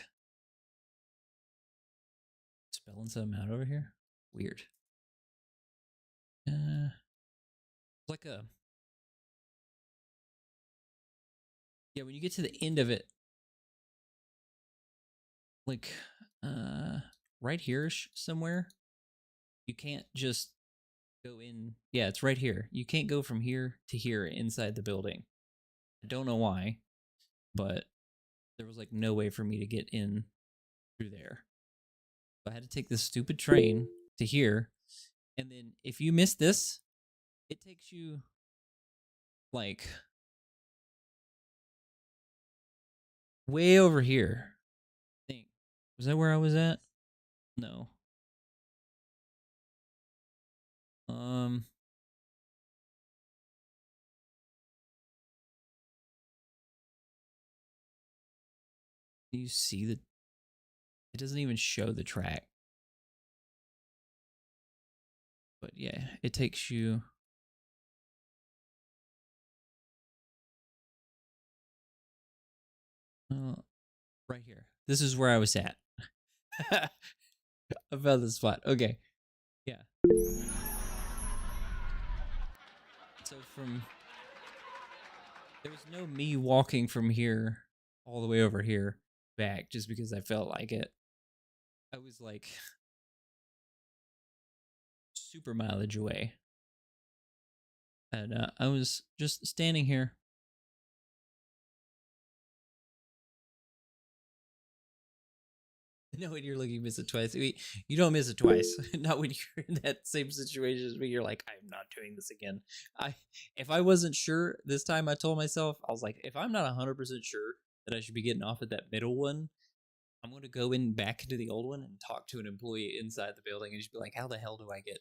spelling something out over here? Weird. Like a, yeah, when you get to the end of it, like, right here somewhere, you can't just go in. Yeah, it's right here. You can't go from here to here inside the building. I don't know why, but there was like no way for me to get in through there. So I had to take this stupid train to here. And then if you miss this, it takes you like way over here. I think. Was that where I was at? No. Do you see the, it doesn't even show the track. But yeah, it takes you right here. This is where I was at. I found the spot. Okay. Yeah. So from, there was no me walking from here all the way over here back just because I felt like it. I was like super mileage away. And I was just standing here. No, when you're looking, you miss it twice. You don't miss it twice. Not when you're in that same situation as me. You're like, I'm not doing this again. If I wasn't sure this time, I told myself, I was like, if I'm not 100% sure that I should be getting off at that middle one, I'm going to go in back into the old one and talk to an employee inside the building and just be like, how the hell do I get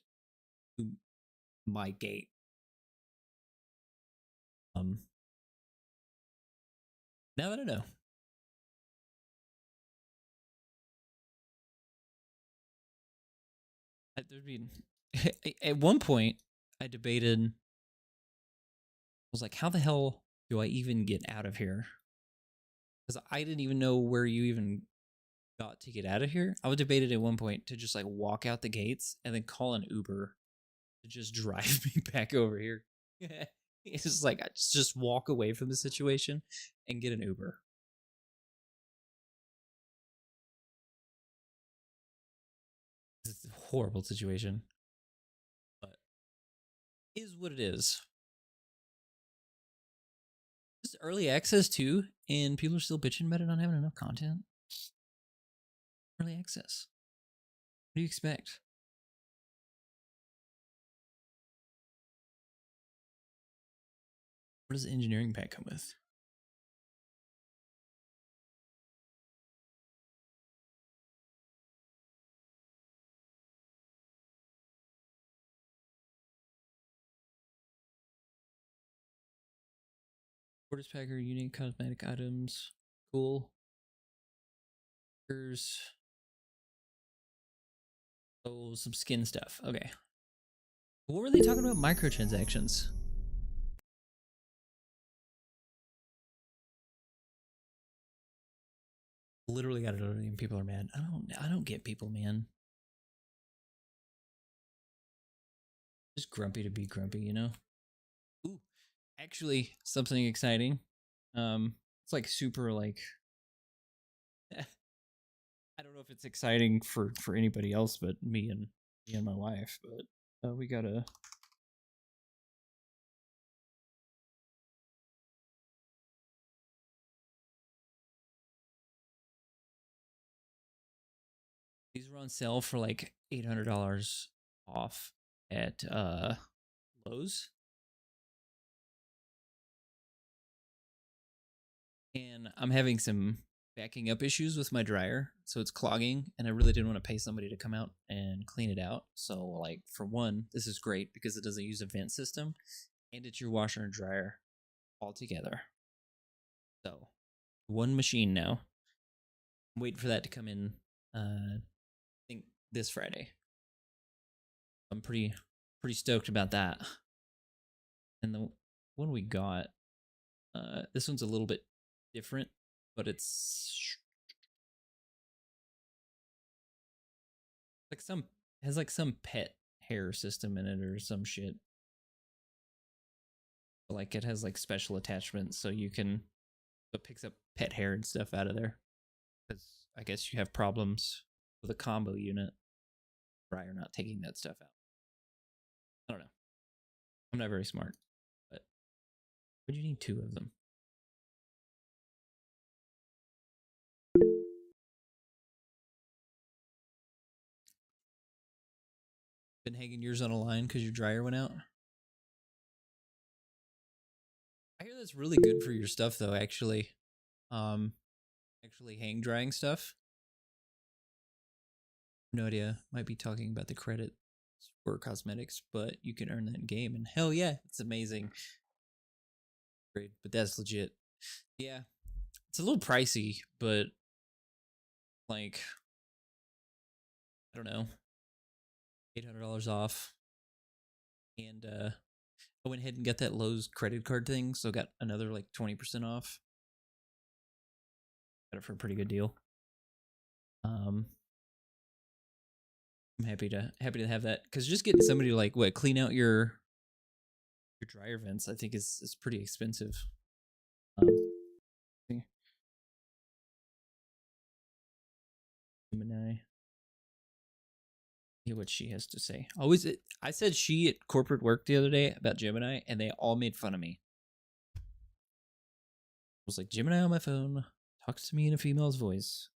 to my gate? Now that I know. There'd be, at one point, I debated, I was like, how the hell do I even get out of here? Because I didn't even know where you even got to get out of here. I was debated at one point to just like walk out the gates and then call an Uber to just drive me back over here. It's just like I just walk away from the situation and get an Uber. It's a horrible situation, but is what it is. It's early access too, and people are still bitching about it not having enough content. Early access. What do you expect? What does the engineering pack come with? Quarters packer, unique cosmetic items. Cool. Here's some skin stuff. Okay. What were they talking about? Microtransactions. Literally got it already and people are mad. I don't get people, man. Just grumpy to be grumpy, you know? Ooh, actually something exciting. It's like super like I don't know if it's exciting for anybody else but me and my wife, but we got a these were on sale for like $800 off at Lowe's. And I'm having some backing up issues with my dryer, so it's clogging, and I really didn't want to pay somebody to come out and clean it out. So like for one, this is great because it doesn't use a vent system and it's your washer and dryer all together. So one machine now. I'm waiting for that to come in I think this Friday. I'm pretty stoked about that. And the one we got, this one's a little bit different, but it's like has like some pet hair system in it or some shit. But like it has like special attachments so you can, it picks up pet hair and stuff out of there. Because I guess you have problems with a combo unit. Dryer not taking that stuff out. I don't know. I'm not very smart, but would you need two of them? Been hanging yours on a line because your dryer went out? I hear that's really good for your stuff though, actually. Actually hang drying stuff. No idea. Might be talking about the credit for cosmetics, but you can earn that in game, and hell yeah, it's amazing. Great, but that's legit. Yeah, it's a little pricey, but like I don't know, $800 off, and I went ahead and got that Lowe's credit card thing, so got another like 20% off. Got it for a pretty good deal. I'm happy to have that, because just getting somebody to like clean out your dryer vents, I think is pretty expensive. Gemini. Hear what she has to say. I said she at corporate work the other day about Gemini, and they all made fun of me. I was like, Gemini on my phone talks to me in a female's voice.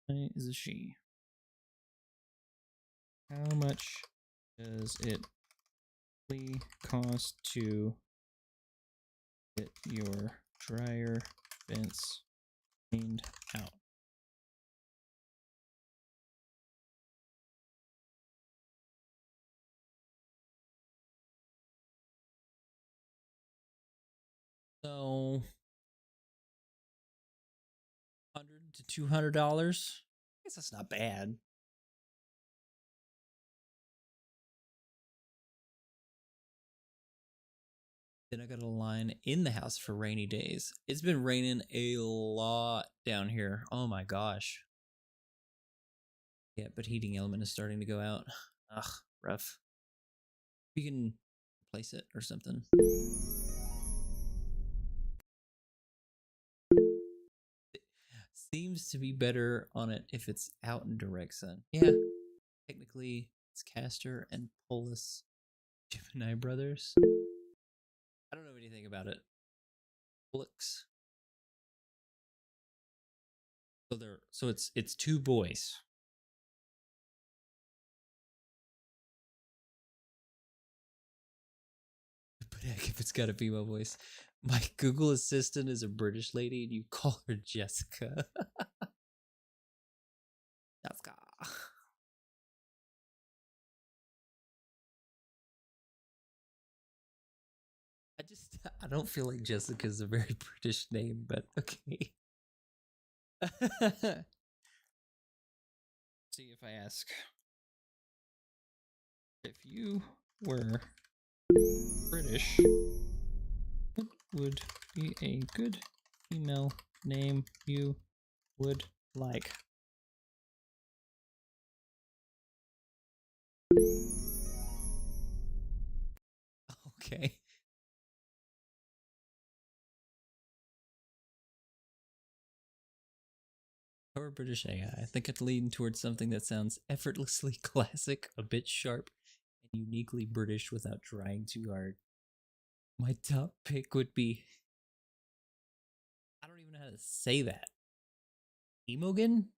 Gemini is a she. How much does it really cost to get your dryer vents cleaned out? So $100 to $200. I guess that's not bad. Then I got a line in the house for rainy days. It's been raining a lot down here. Oh my gosh. Yeah, but heating element is starting to go out. Ugh, rough. You can replace it or something. It seems to be better on it if it's out in direct sun. Yeah, technically it's Castor and Polus Gemini brothers. I don't know anything about it. Looks. So it's two boys. But heck, if it's got a female voice. My Google Assistant is a British lady and you call her Jessica. Jessica. I don't feel like Jessica's a very British name, but okay. See if I ask. If you were British, what would be a good female name you would like? Okay. Or British AI. I think I'd lean towards something that sounds effortlessly classic, a bit sharp, and uniquely British without trying too hard. My top pick would be... I don't even know how to say that. Imogen?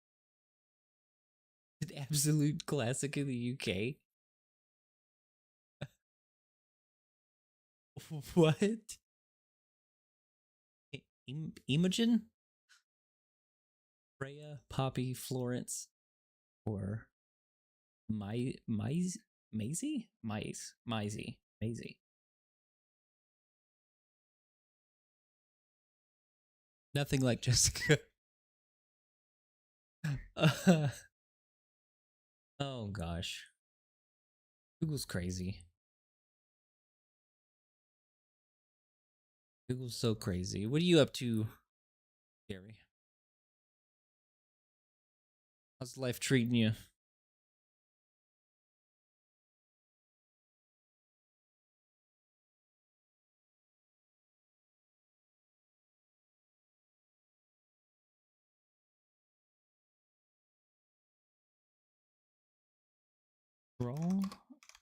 An absolute classic in the UK. What? Imogen? Freya, Poppy, Florence, or Maisie? Maisie. Nothing like Jessica. Oh gosh. Google's crazy. Google's so crazy. What are you up to, Gary? How's life treating you? Draw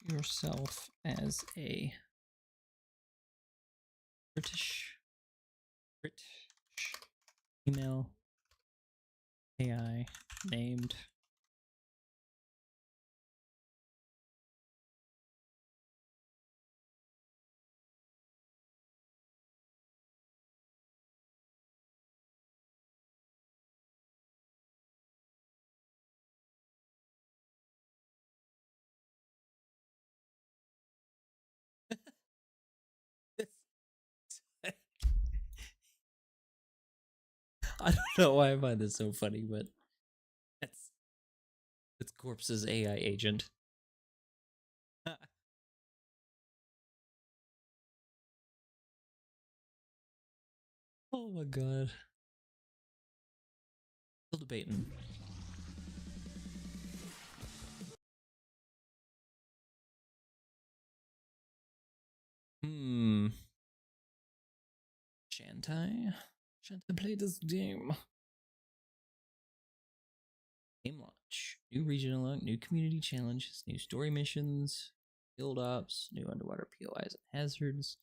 yourself as a British female AI named I don't know why I find this so funny, but it's Corpse's AI agent. Oh my god. Still debating. Shantai? Shantai play this game. Game launch. New region unlock, new community challenges, new story missions, guild ops, new underwater POIs and hazards.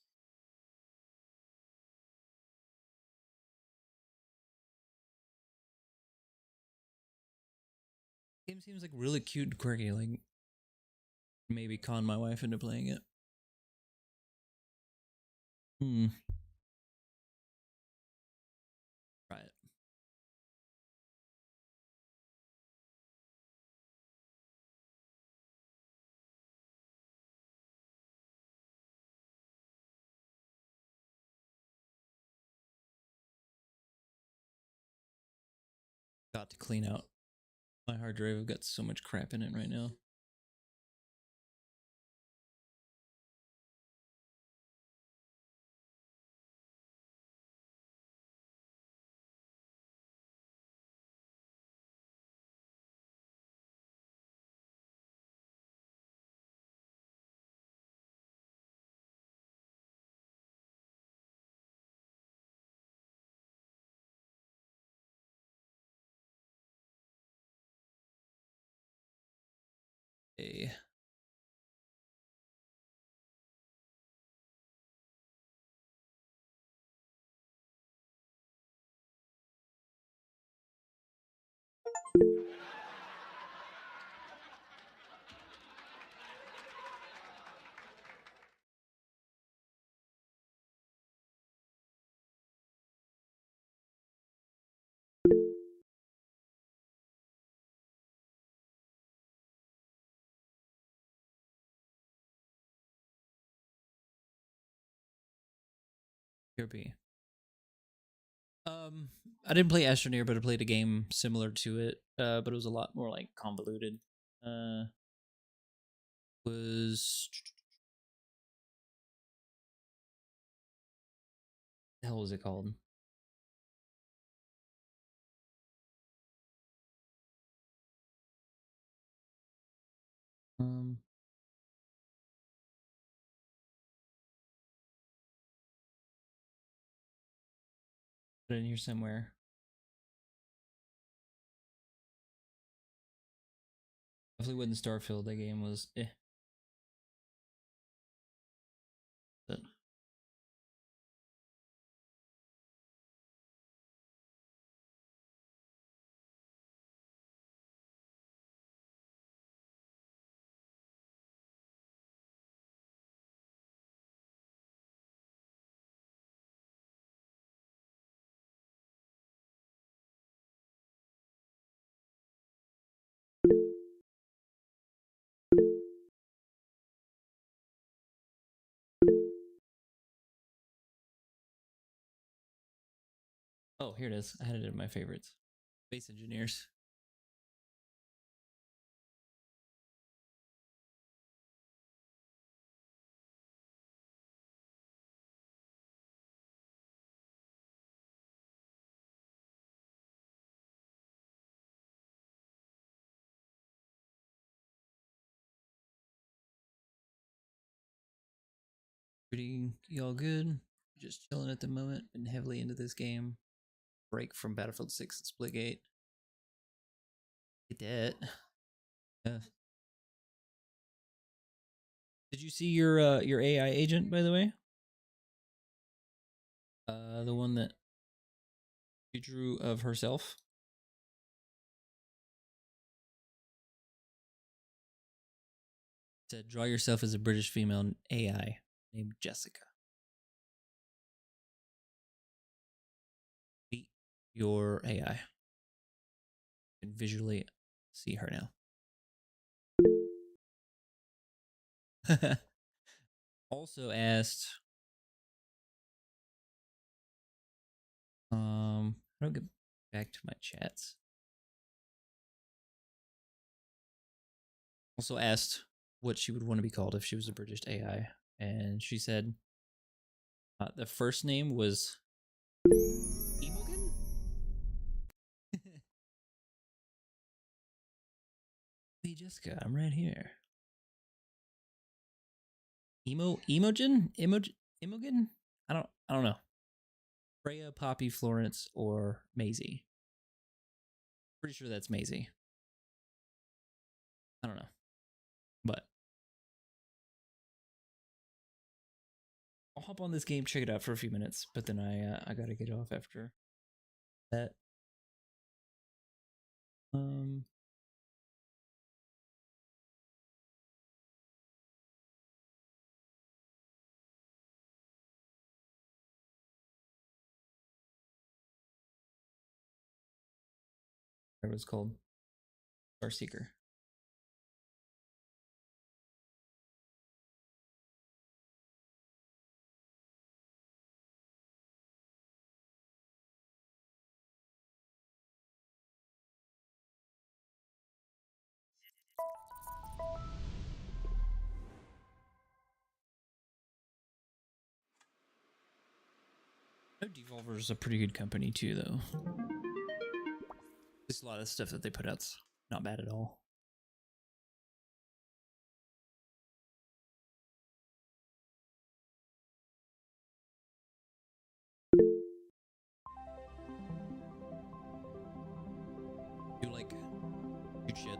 Game seems like really cute and quirky, like maybe con my wife into playing it. Try it. Got to clean out my hard drive. I've got so much crap in it right now. A. Here B. I didn't play Astroneer, but I played a game similar to it, but it was a lot more like convoluted. Was the hell was it called? Put it in here somewhere. Definitely wasn't Starfield. That game was eh. But oh, here it is. I had it in my favorites. Space Engineers. Pretty y'all good? Just chilling at the moment. Been heavily into this game. Break from Battlefield 6 and Splitgate. Get that. Yeah. Did you see your AI agent, by the way? The one that she drew of herself. It said, draw yourself as a British female AI named Jessica. Meet your AI. You can visually see her now. Also asked, I don't get back to my chats. Also asked what she would want to be called if she was a British AI, and she said the first name was Imogen. Hey Jessica, I'm right here. Imogen? Imogen? I don't know. Freya, Poppy, Florence, or Maisie. Pretty sure that's Maisie. I don't know. But I'll hop on this game, check it out for a few minutes, but then I gotta get off after that. It was called Star Seeker. Devolver's a pretty good company too, though. There's a lot of stuff that they put out's not bad at all. Do like good shit.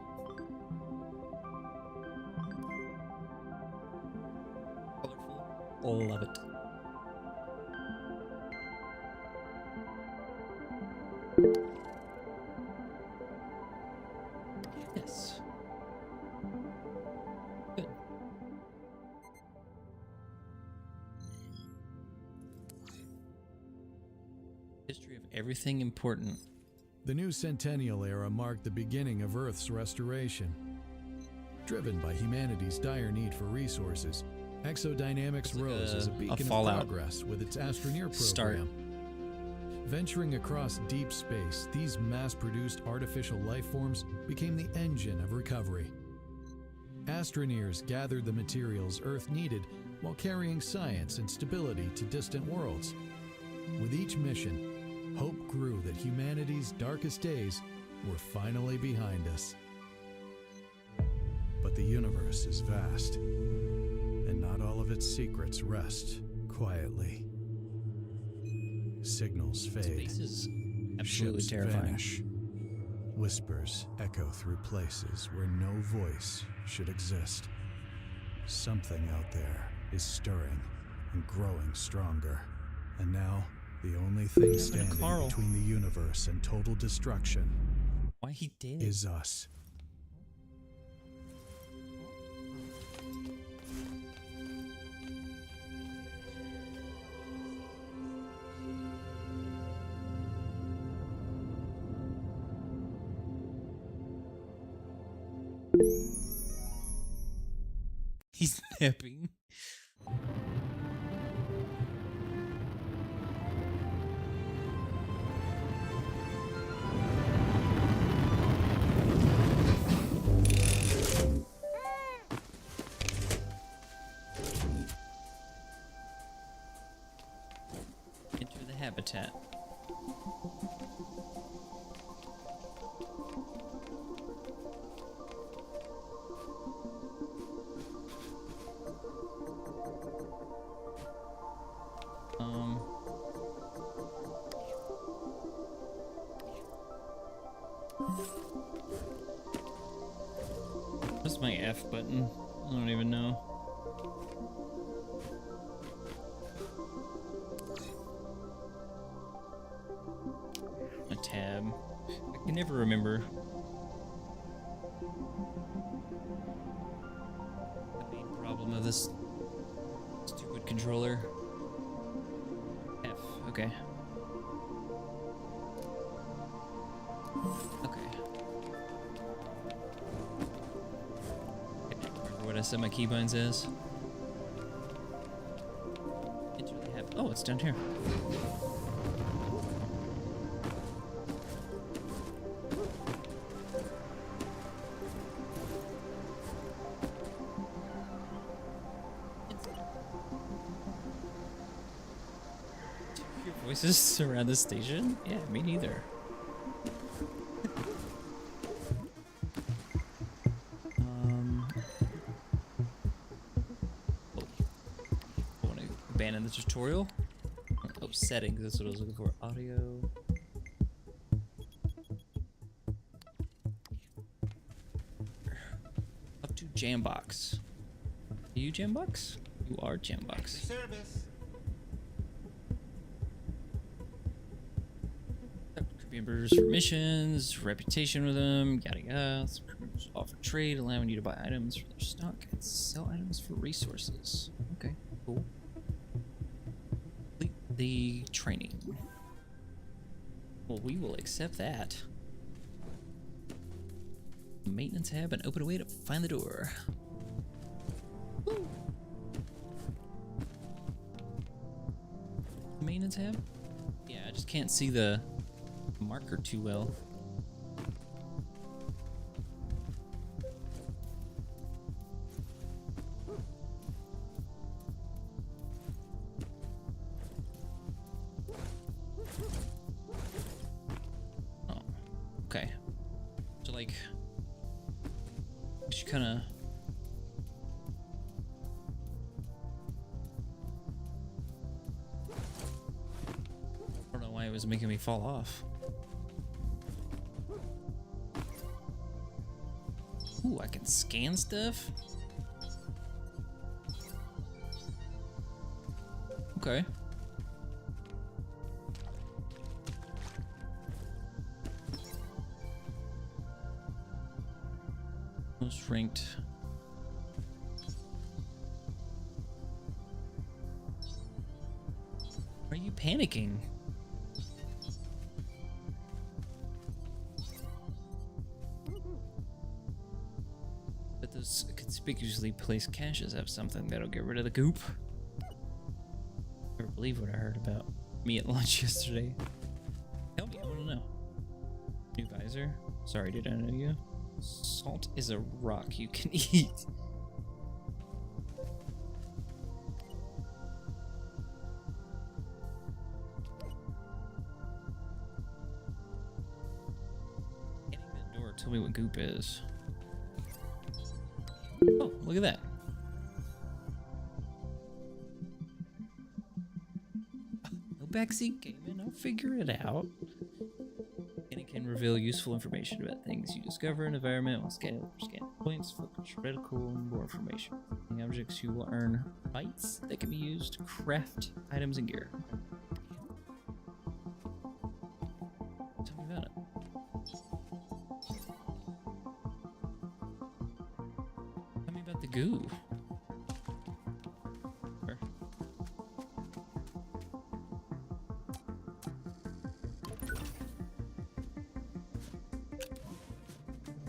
Love it. Yes. Good. History of everything important. The new Centennial era marked the beginning of Earth's restoration. Driven by humanity's dire need for resources, Exodynamics rose as a beacon of progress with its Astroneer program. Venturing across deep space, these mass-produced artificial life forms became the engine of recovery. Astroneers gathered the materials Earth needed while carrying science and stability to distant worlds. With each mission, hope grew that humanity's darkest days were finally behind us. But the universe is vast, and not all of its secrets rest quietly. Signals fade. Space is absolutely Ships terrifying. vanish. Whispers echo through places where no voice should exist. Something out there is stirring and growing stronger. And now, the only thing standing between the universe and total destruction Why he did is us. He's napping. Enter the habitat. What's my F button? I don't even know. A tab. I can never remember. The main problem of this stupid controller. F, okay. Okay. Remember what I set my keybinds as? Oh, it's down here. Do you hear voices around the station? Yeah, me neither. Abandon the tutorial. Oh, settings, that's what I was looking for. Audio. Up to Jambox. Are you Jambox? You are Jambox. Service. Could be members for missions, reputation with them, yada yada. Offer trade, allowing you to buy items for their stock and sell items for resources. Okay, cool. The training. Well, we will accept that. Maintenance tab and open a way to find the door. Woo. Maintenance tab? Yeah, I just can't see the marker too well. Okay. So like just kinda I don't know why it was making me fall off. Ooh, I can scan stuff? Okay. Most ranked. Are you panicking? But those conspicuously placed caches have something that'll get rid of the goop. Never believe what I heard about me at lunch yesterday. Tell me, I want to know. New visor? Sorry, did I know you? Salt is a rock you can eat. Getting that door, tell me what goop is. Oh, look at that. No backseat gaming, I'll figure it out. And it can reveal useful information about things you discover in environment with scan points, focus reticle, and more information. The objects you will earn bytes that can be used to craft items and gear. Tell me about it. Tell me about the goo.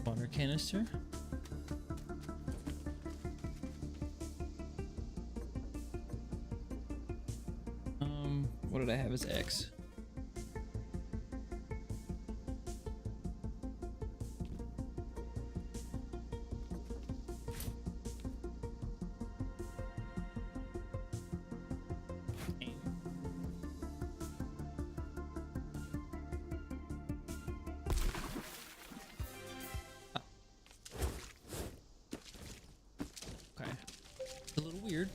Water canister. What did I have as X? A little weird.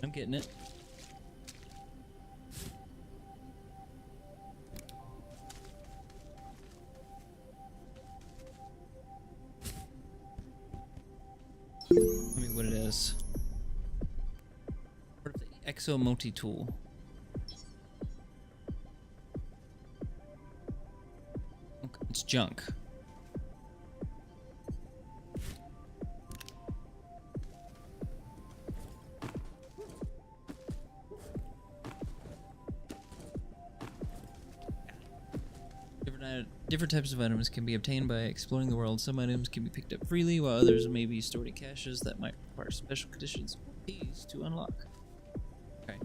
I'm getting it. Tell me what it is. Part of the Exo multi-tool. Okay, it's junk. Different types of items can be obtained by exploring the world. Some items can be picked up freely, while others may be stored in caches that might require special conditions or keys to unlock. Okay.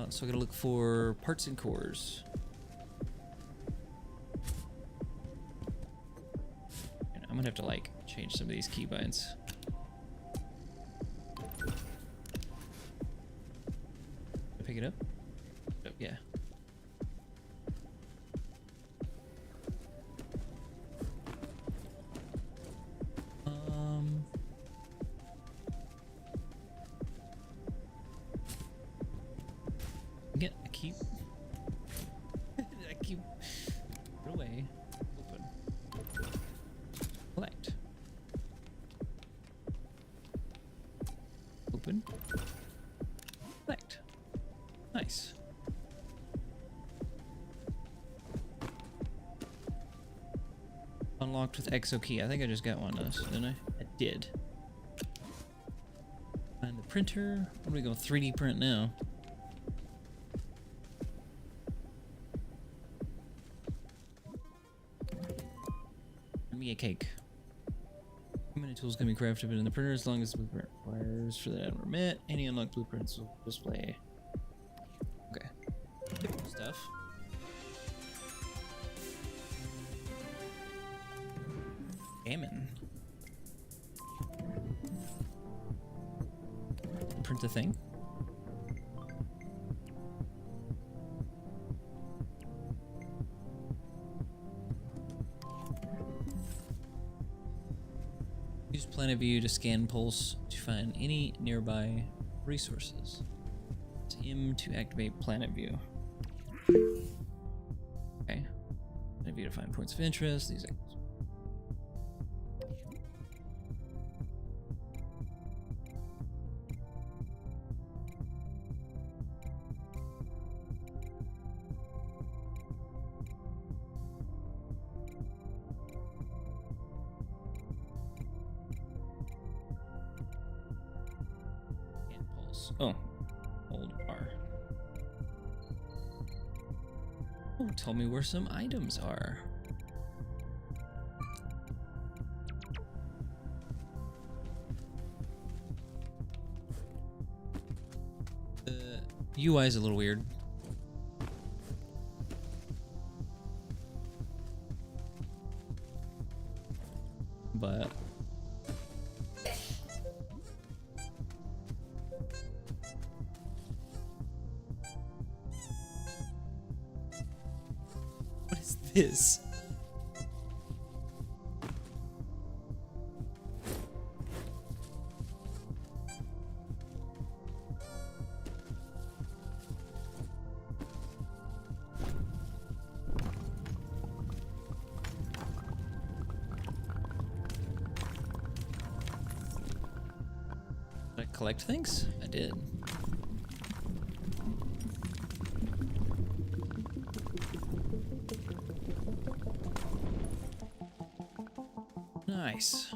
So I gotta look for parts and cores. And I'm gonna have to like change some of these keybinds. Pick it up? Oh, yeah. I keep put away. Open. Collect. Open. Collect. Nice. Unlocked with Exo key. I think I just got one of those, didn't I? I did. And the printer. What do we go 3D print now? Me a cake. How many tools can be crafted in the printer as long as the blueprint requires for that item remit? Any unlocked blueprints will display. Okay. Different stuff. Gammon. Print the thing. Use Planet View to scan pulse to find any nearby resources. It's M to activate Planet View. Okay. Planet View to find points of interest. These items. this? Oh, hold R. Oh, tell me where some items are. The UI is a little weird. But what is this? Did I collect things? I did. Nice.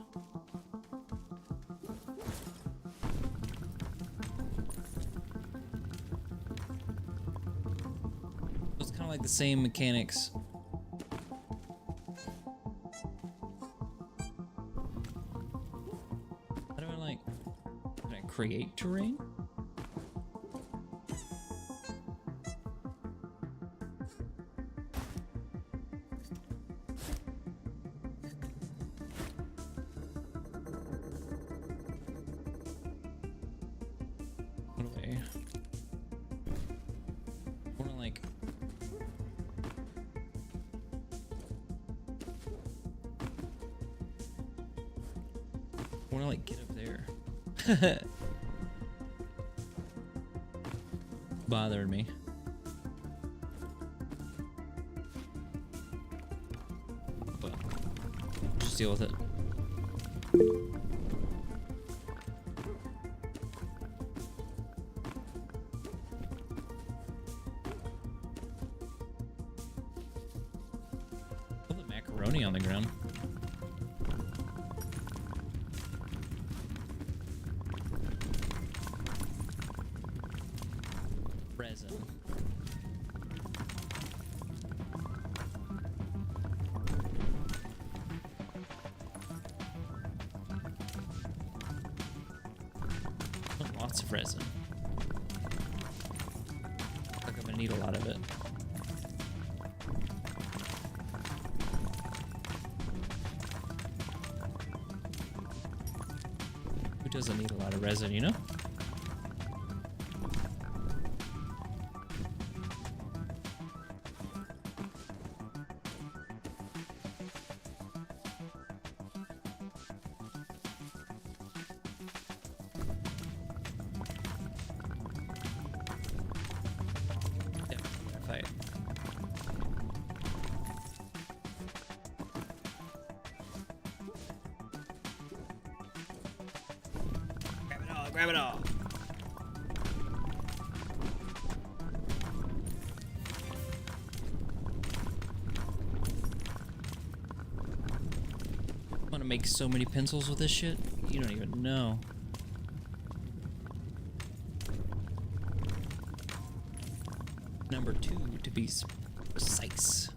It's kind of like the same mechanics. How do I like? Can I create terrain? What do I want to like? I want to like get up there. Bothered me. But just deal with it. Put the macaroni on the ground. Resin. Lots of resin. Like I'm gonna need a lot of it. Who doesn't need a lot of resin, you know? Fight. Grab it all, grab it all. I want to make so many pencils with this shit. You don't even know. Number 2 to be precise.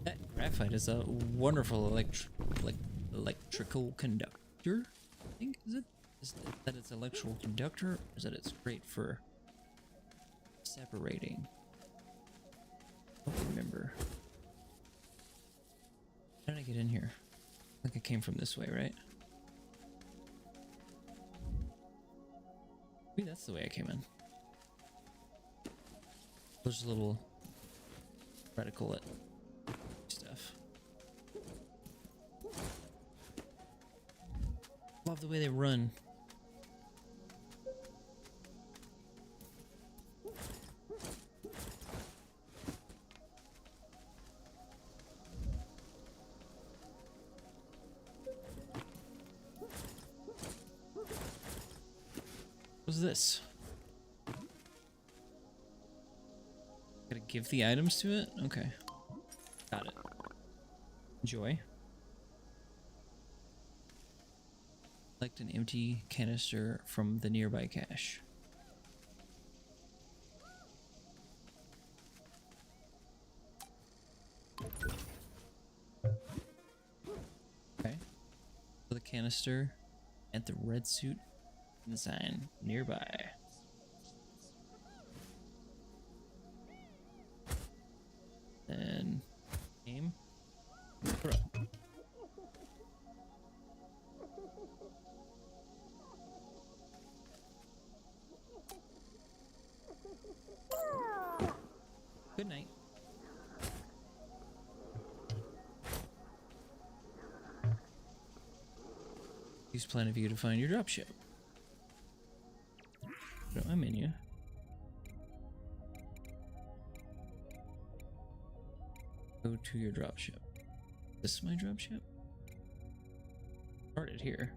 That graphite is a wonderful electrical conductor. I think is it that it's electrical conductor, or is that it's great for separating? I don't remember. How did I get in here? I think I came from this way, right? Maybe that's the way I came in. There's a little reticle stuff. Love the way they run. What's this? Gotta give the items to it? Okay. Got it. Enjoy. Collect an empty canister from the nearby cache. Okay. The canister and the red suit design nearby. Then aim. Throw. Good night. Use Plan of View to find your dropship. Go to my menu. Go to your dropship. This is my dropship? Started here.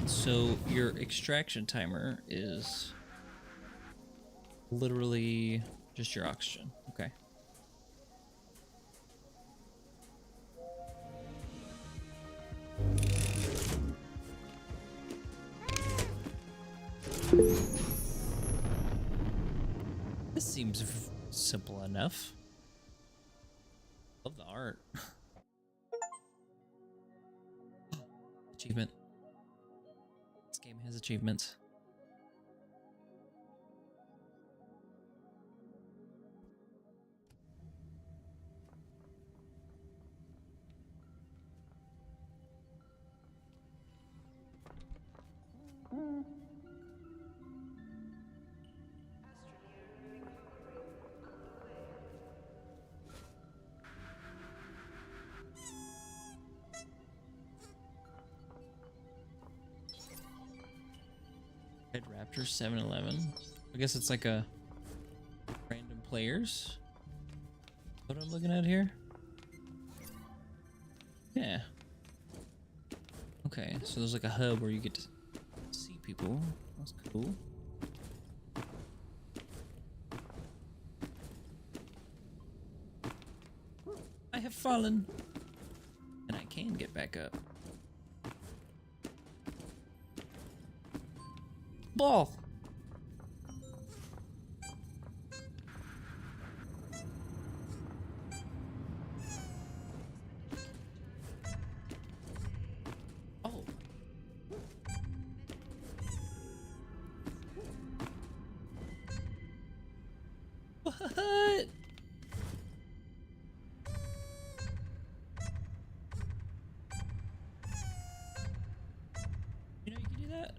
So your extraction timer is literally just your oxygen. Okay. This seems simple enough. Love the art. Achievement. This game has achievements. Red Raptor 711. I guess it's like a random players. What I'm looking at here? Yeah. Okay, so there's like a hub where you get to see people. That's cool. I have fallen. And I can get back up. Ball. Oh. What? You know you can do that?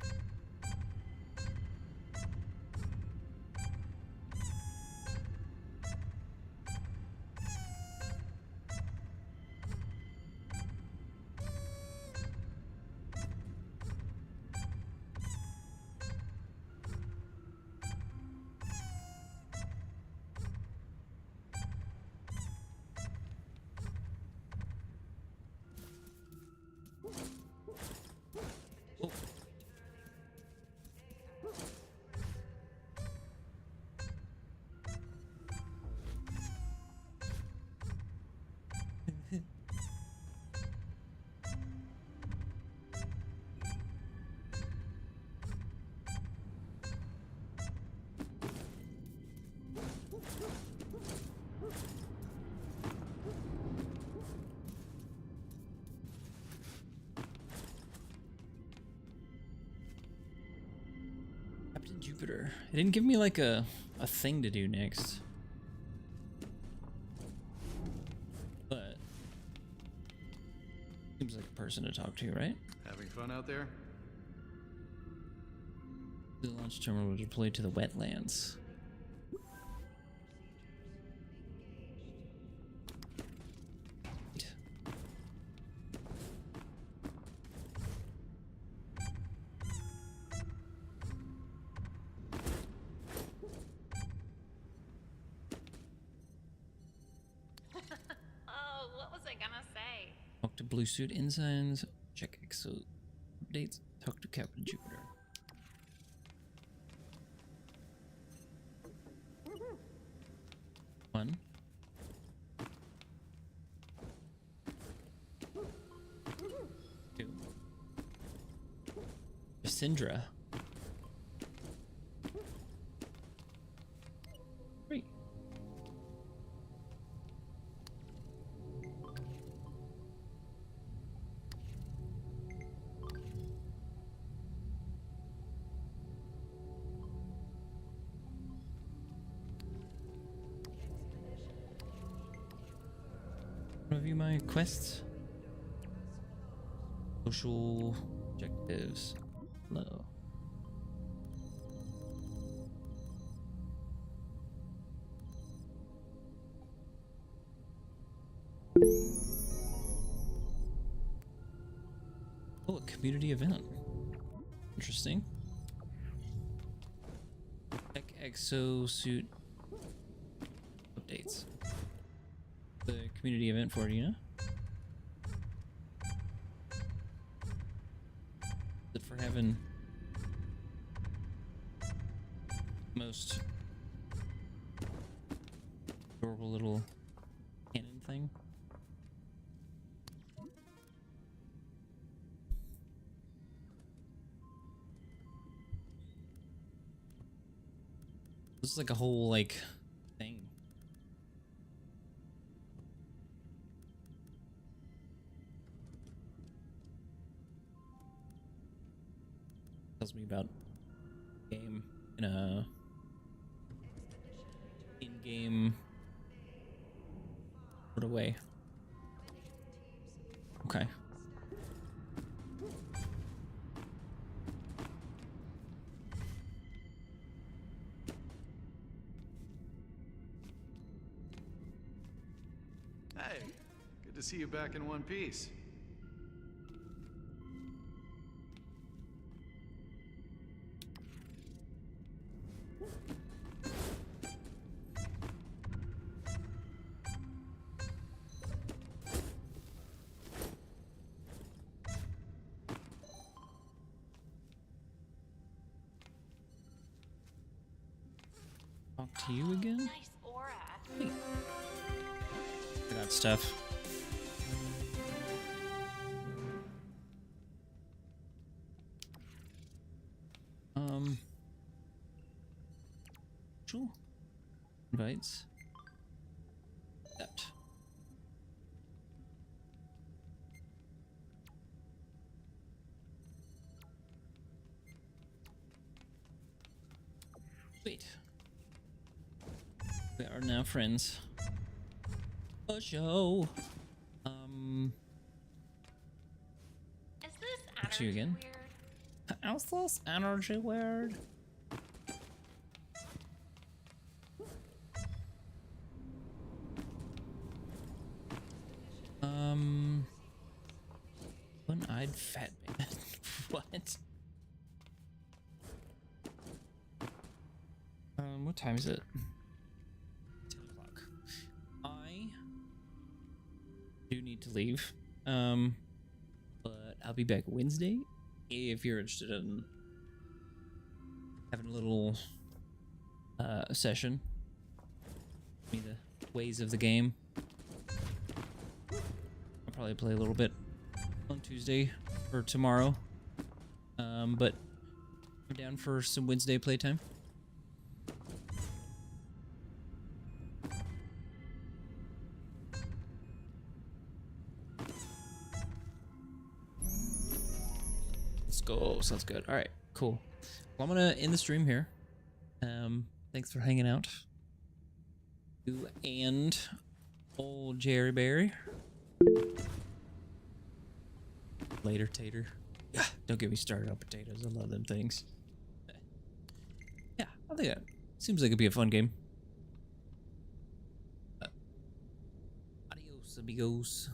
Captain Jupiter. It didn't give me like a thing to do next. But person to talk to, right? Having fun out there? The launch terminal will deploy to the wetlands. Oh, what was I gonna say? Talk to Blue Suit Ensigns. Check Exo updates. Talk to Captain Jupiter. One. Two. Cassandra. Three. Review my quests. Social objectives. Low. Oh, a community event. Interesting. Tech exosuit updates. The community event for it, you know? Is it for having most adorable little cannon thing? This is like a whole like thing. Tells me about game in a in-game sort of way. Okay. Hey, good to see you back in one piece. Talk to you again? Nice aura. Hey. I got stuff. Sure. Invites. Accept. Sweet. We are now friends. A show. Is this Talk to you again. weird? How's this energy weird? One-eyed fat man. What? What time is it? 10 o'clock. I do need to leave. But I'll be back Wednesday if you're interested in having a little session. Me the ways of the game. I'll probably play a little bit on Tuesday or tomorrow. But I'm down for some Wednesday playtime. Let's go. Sounds good. All right, cool. Well, I'm gonna end the stream here. Thanks for hanging out. You and old Jerry Berry. Later, tater. Yeah, don't get me started on potatoes. I love them things. Yeah, I think that seems like it'd be a fun game. Adios, amigos.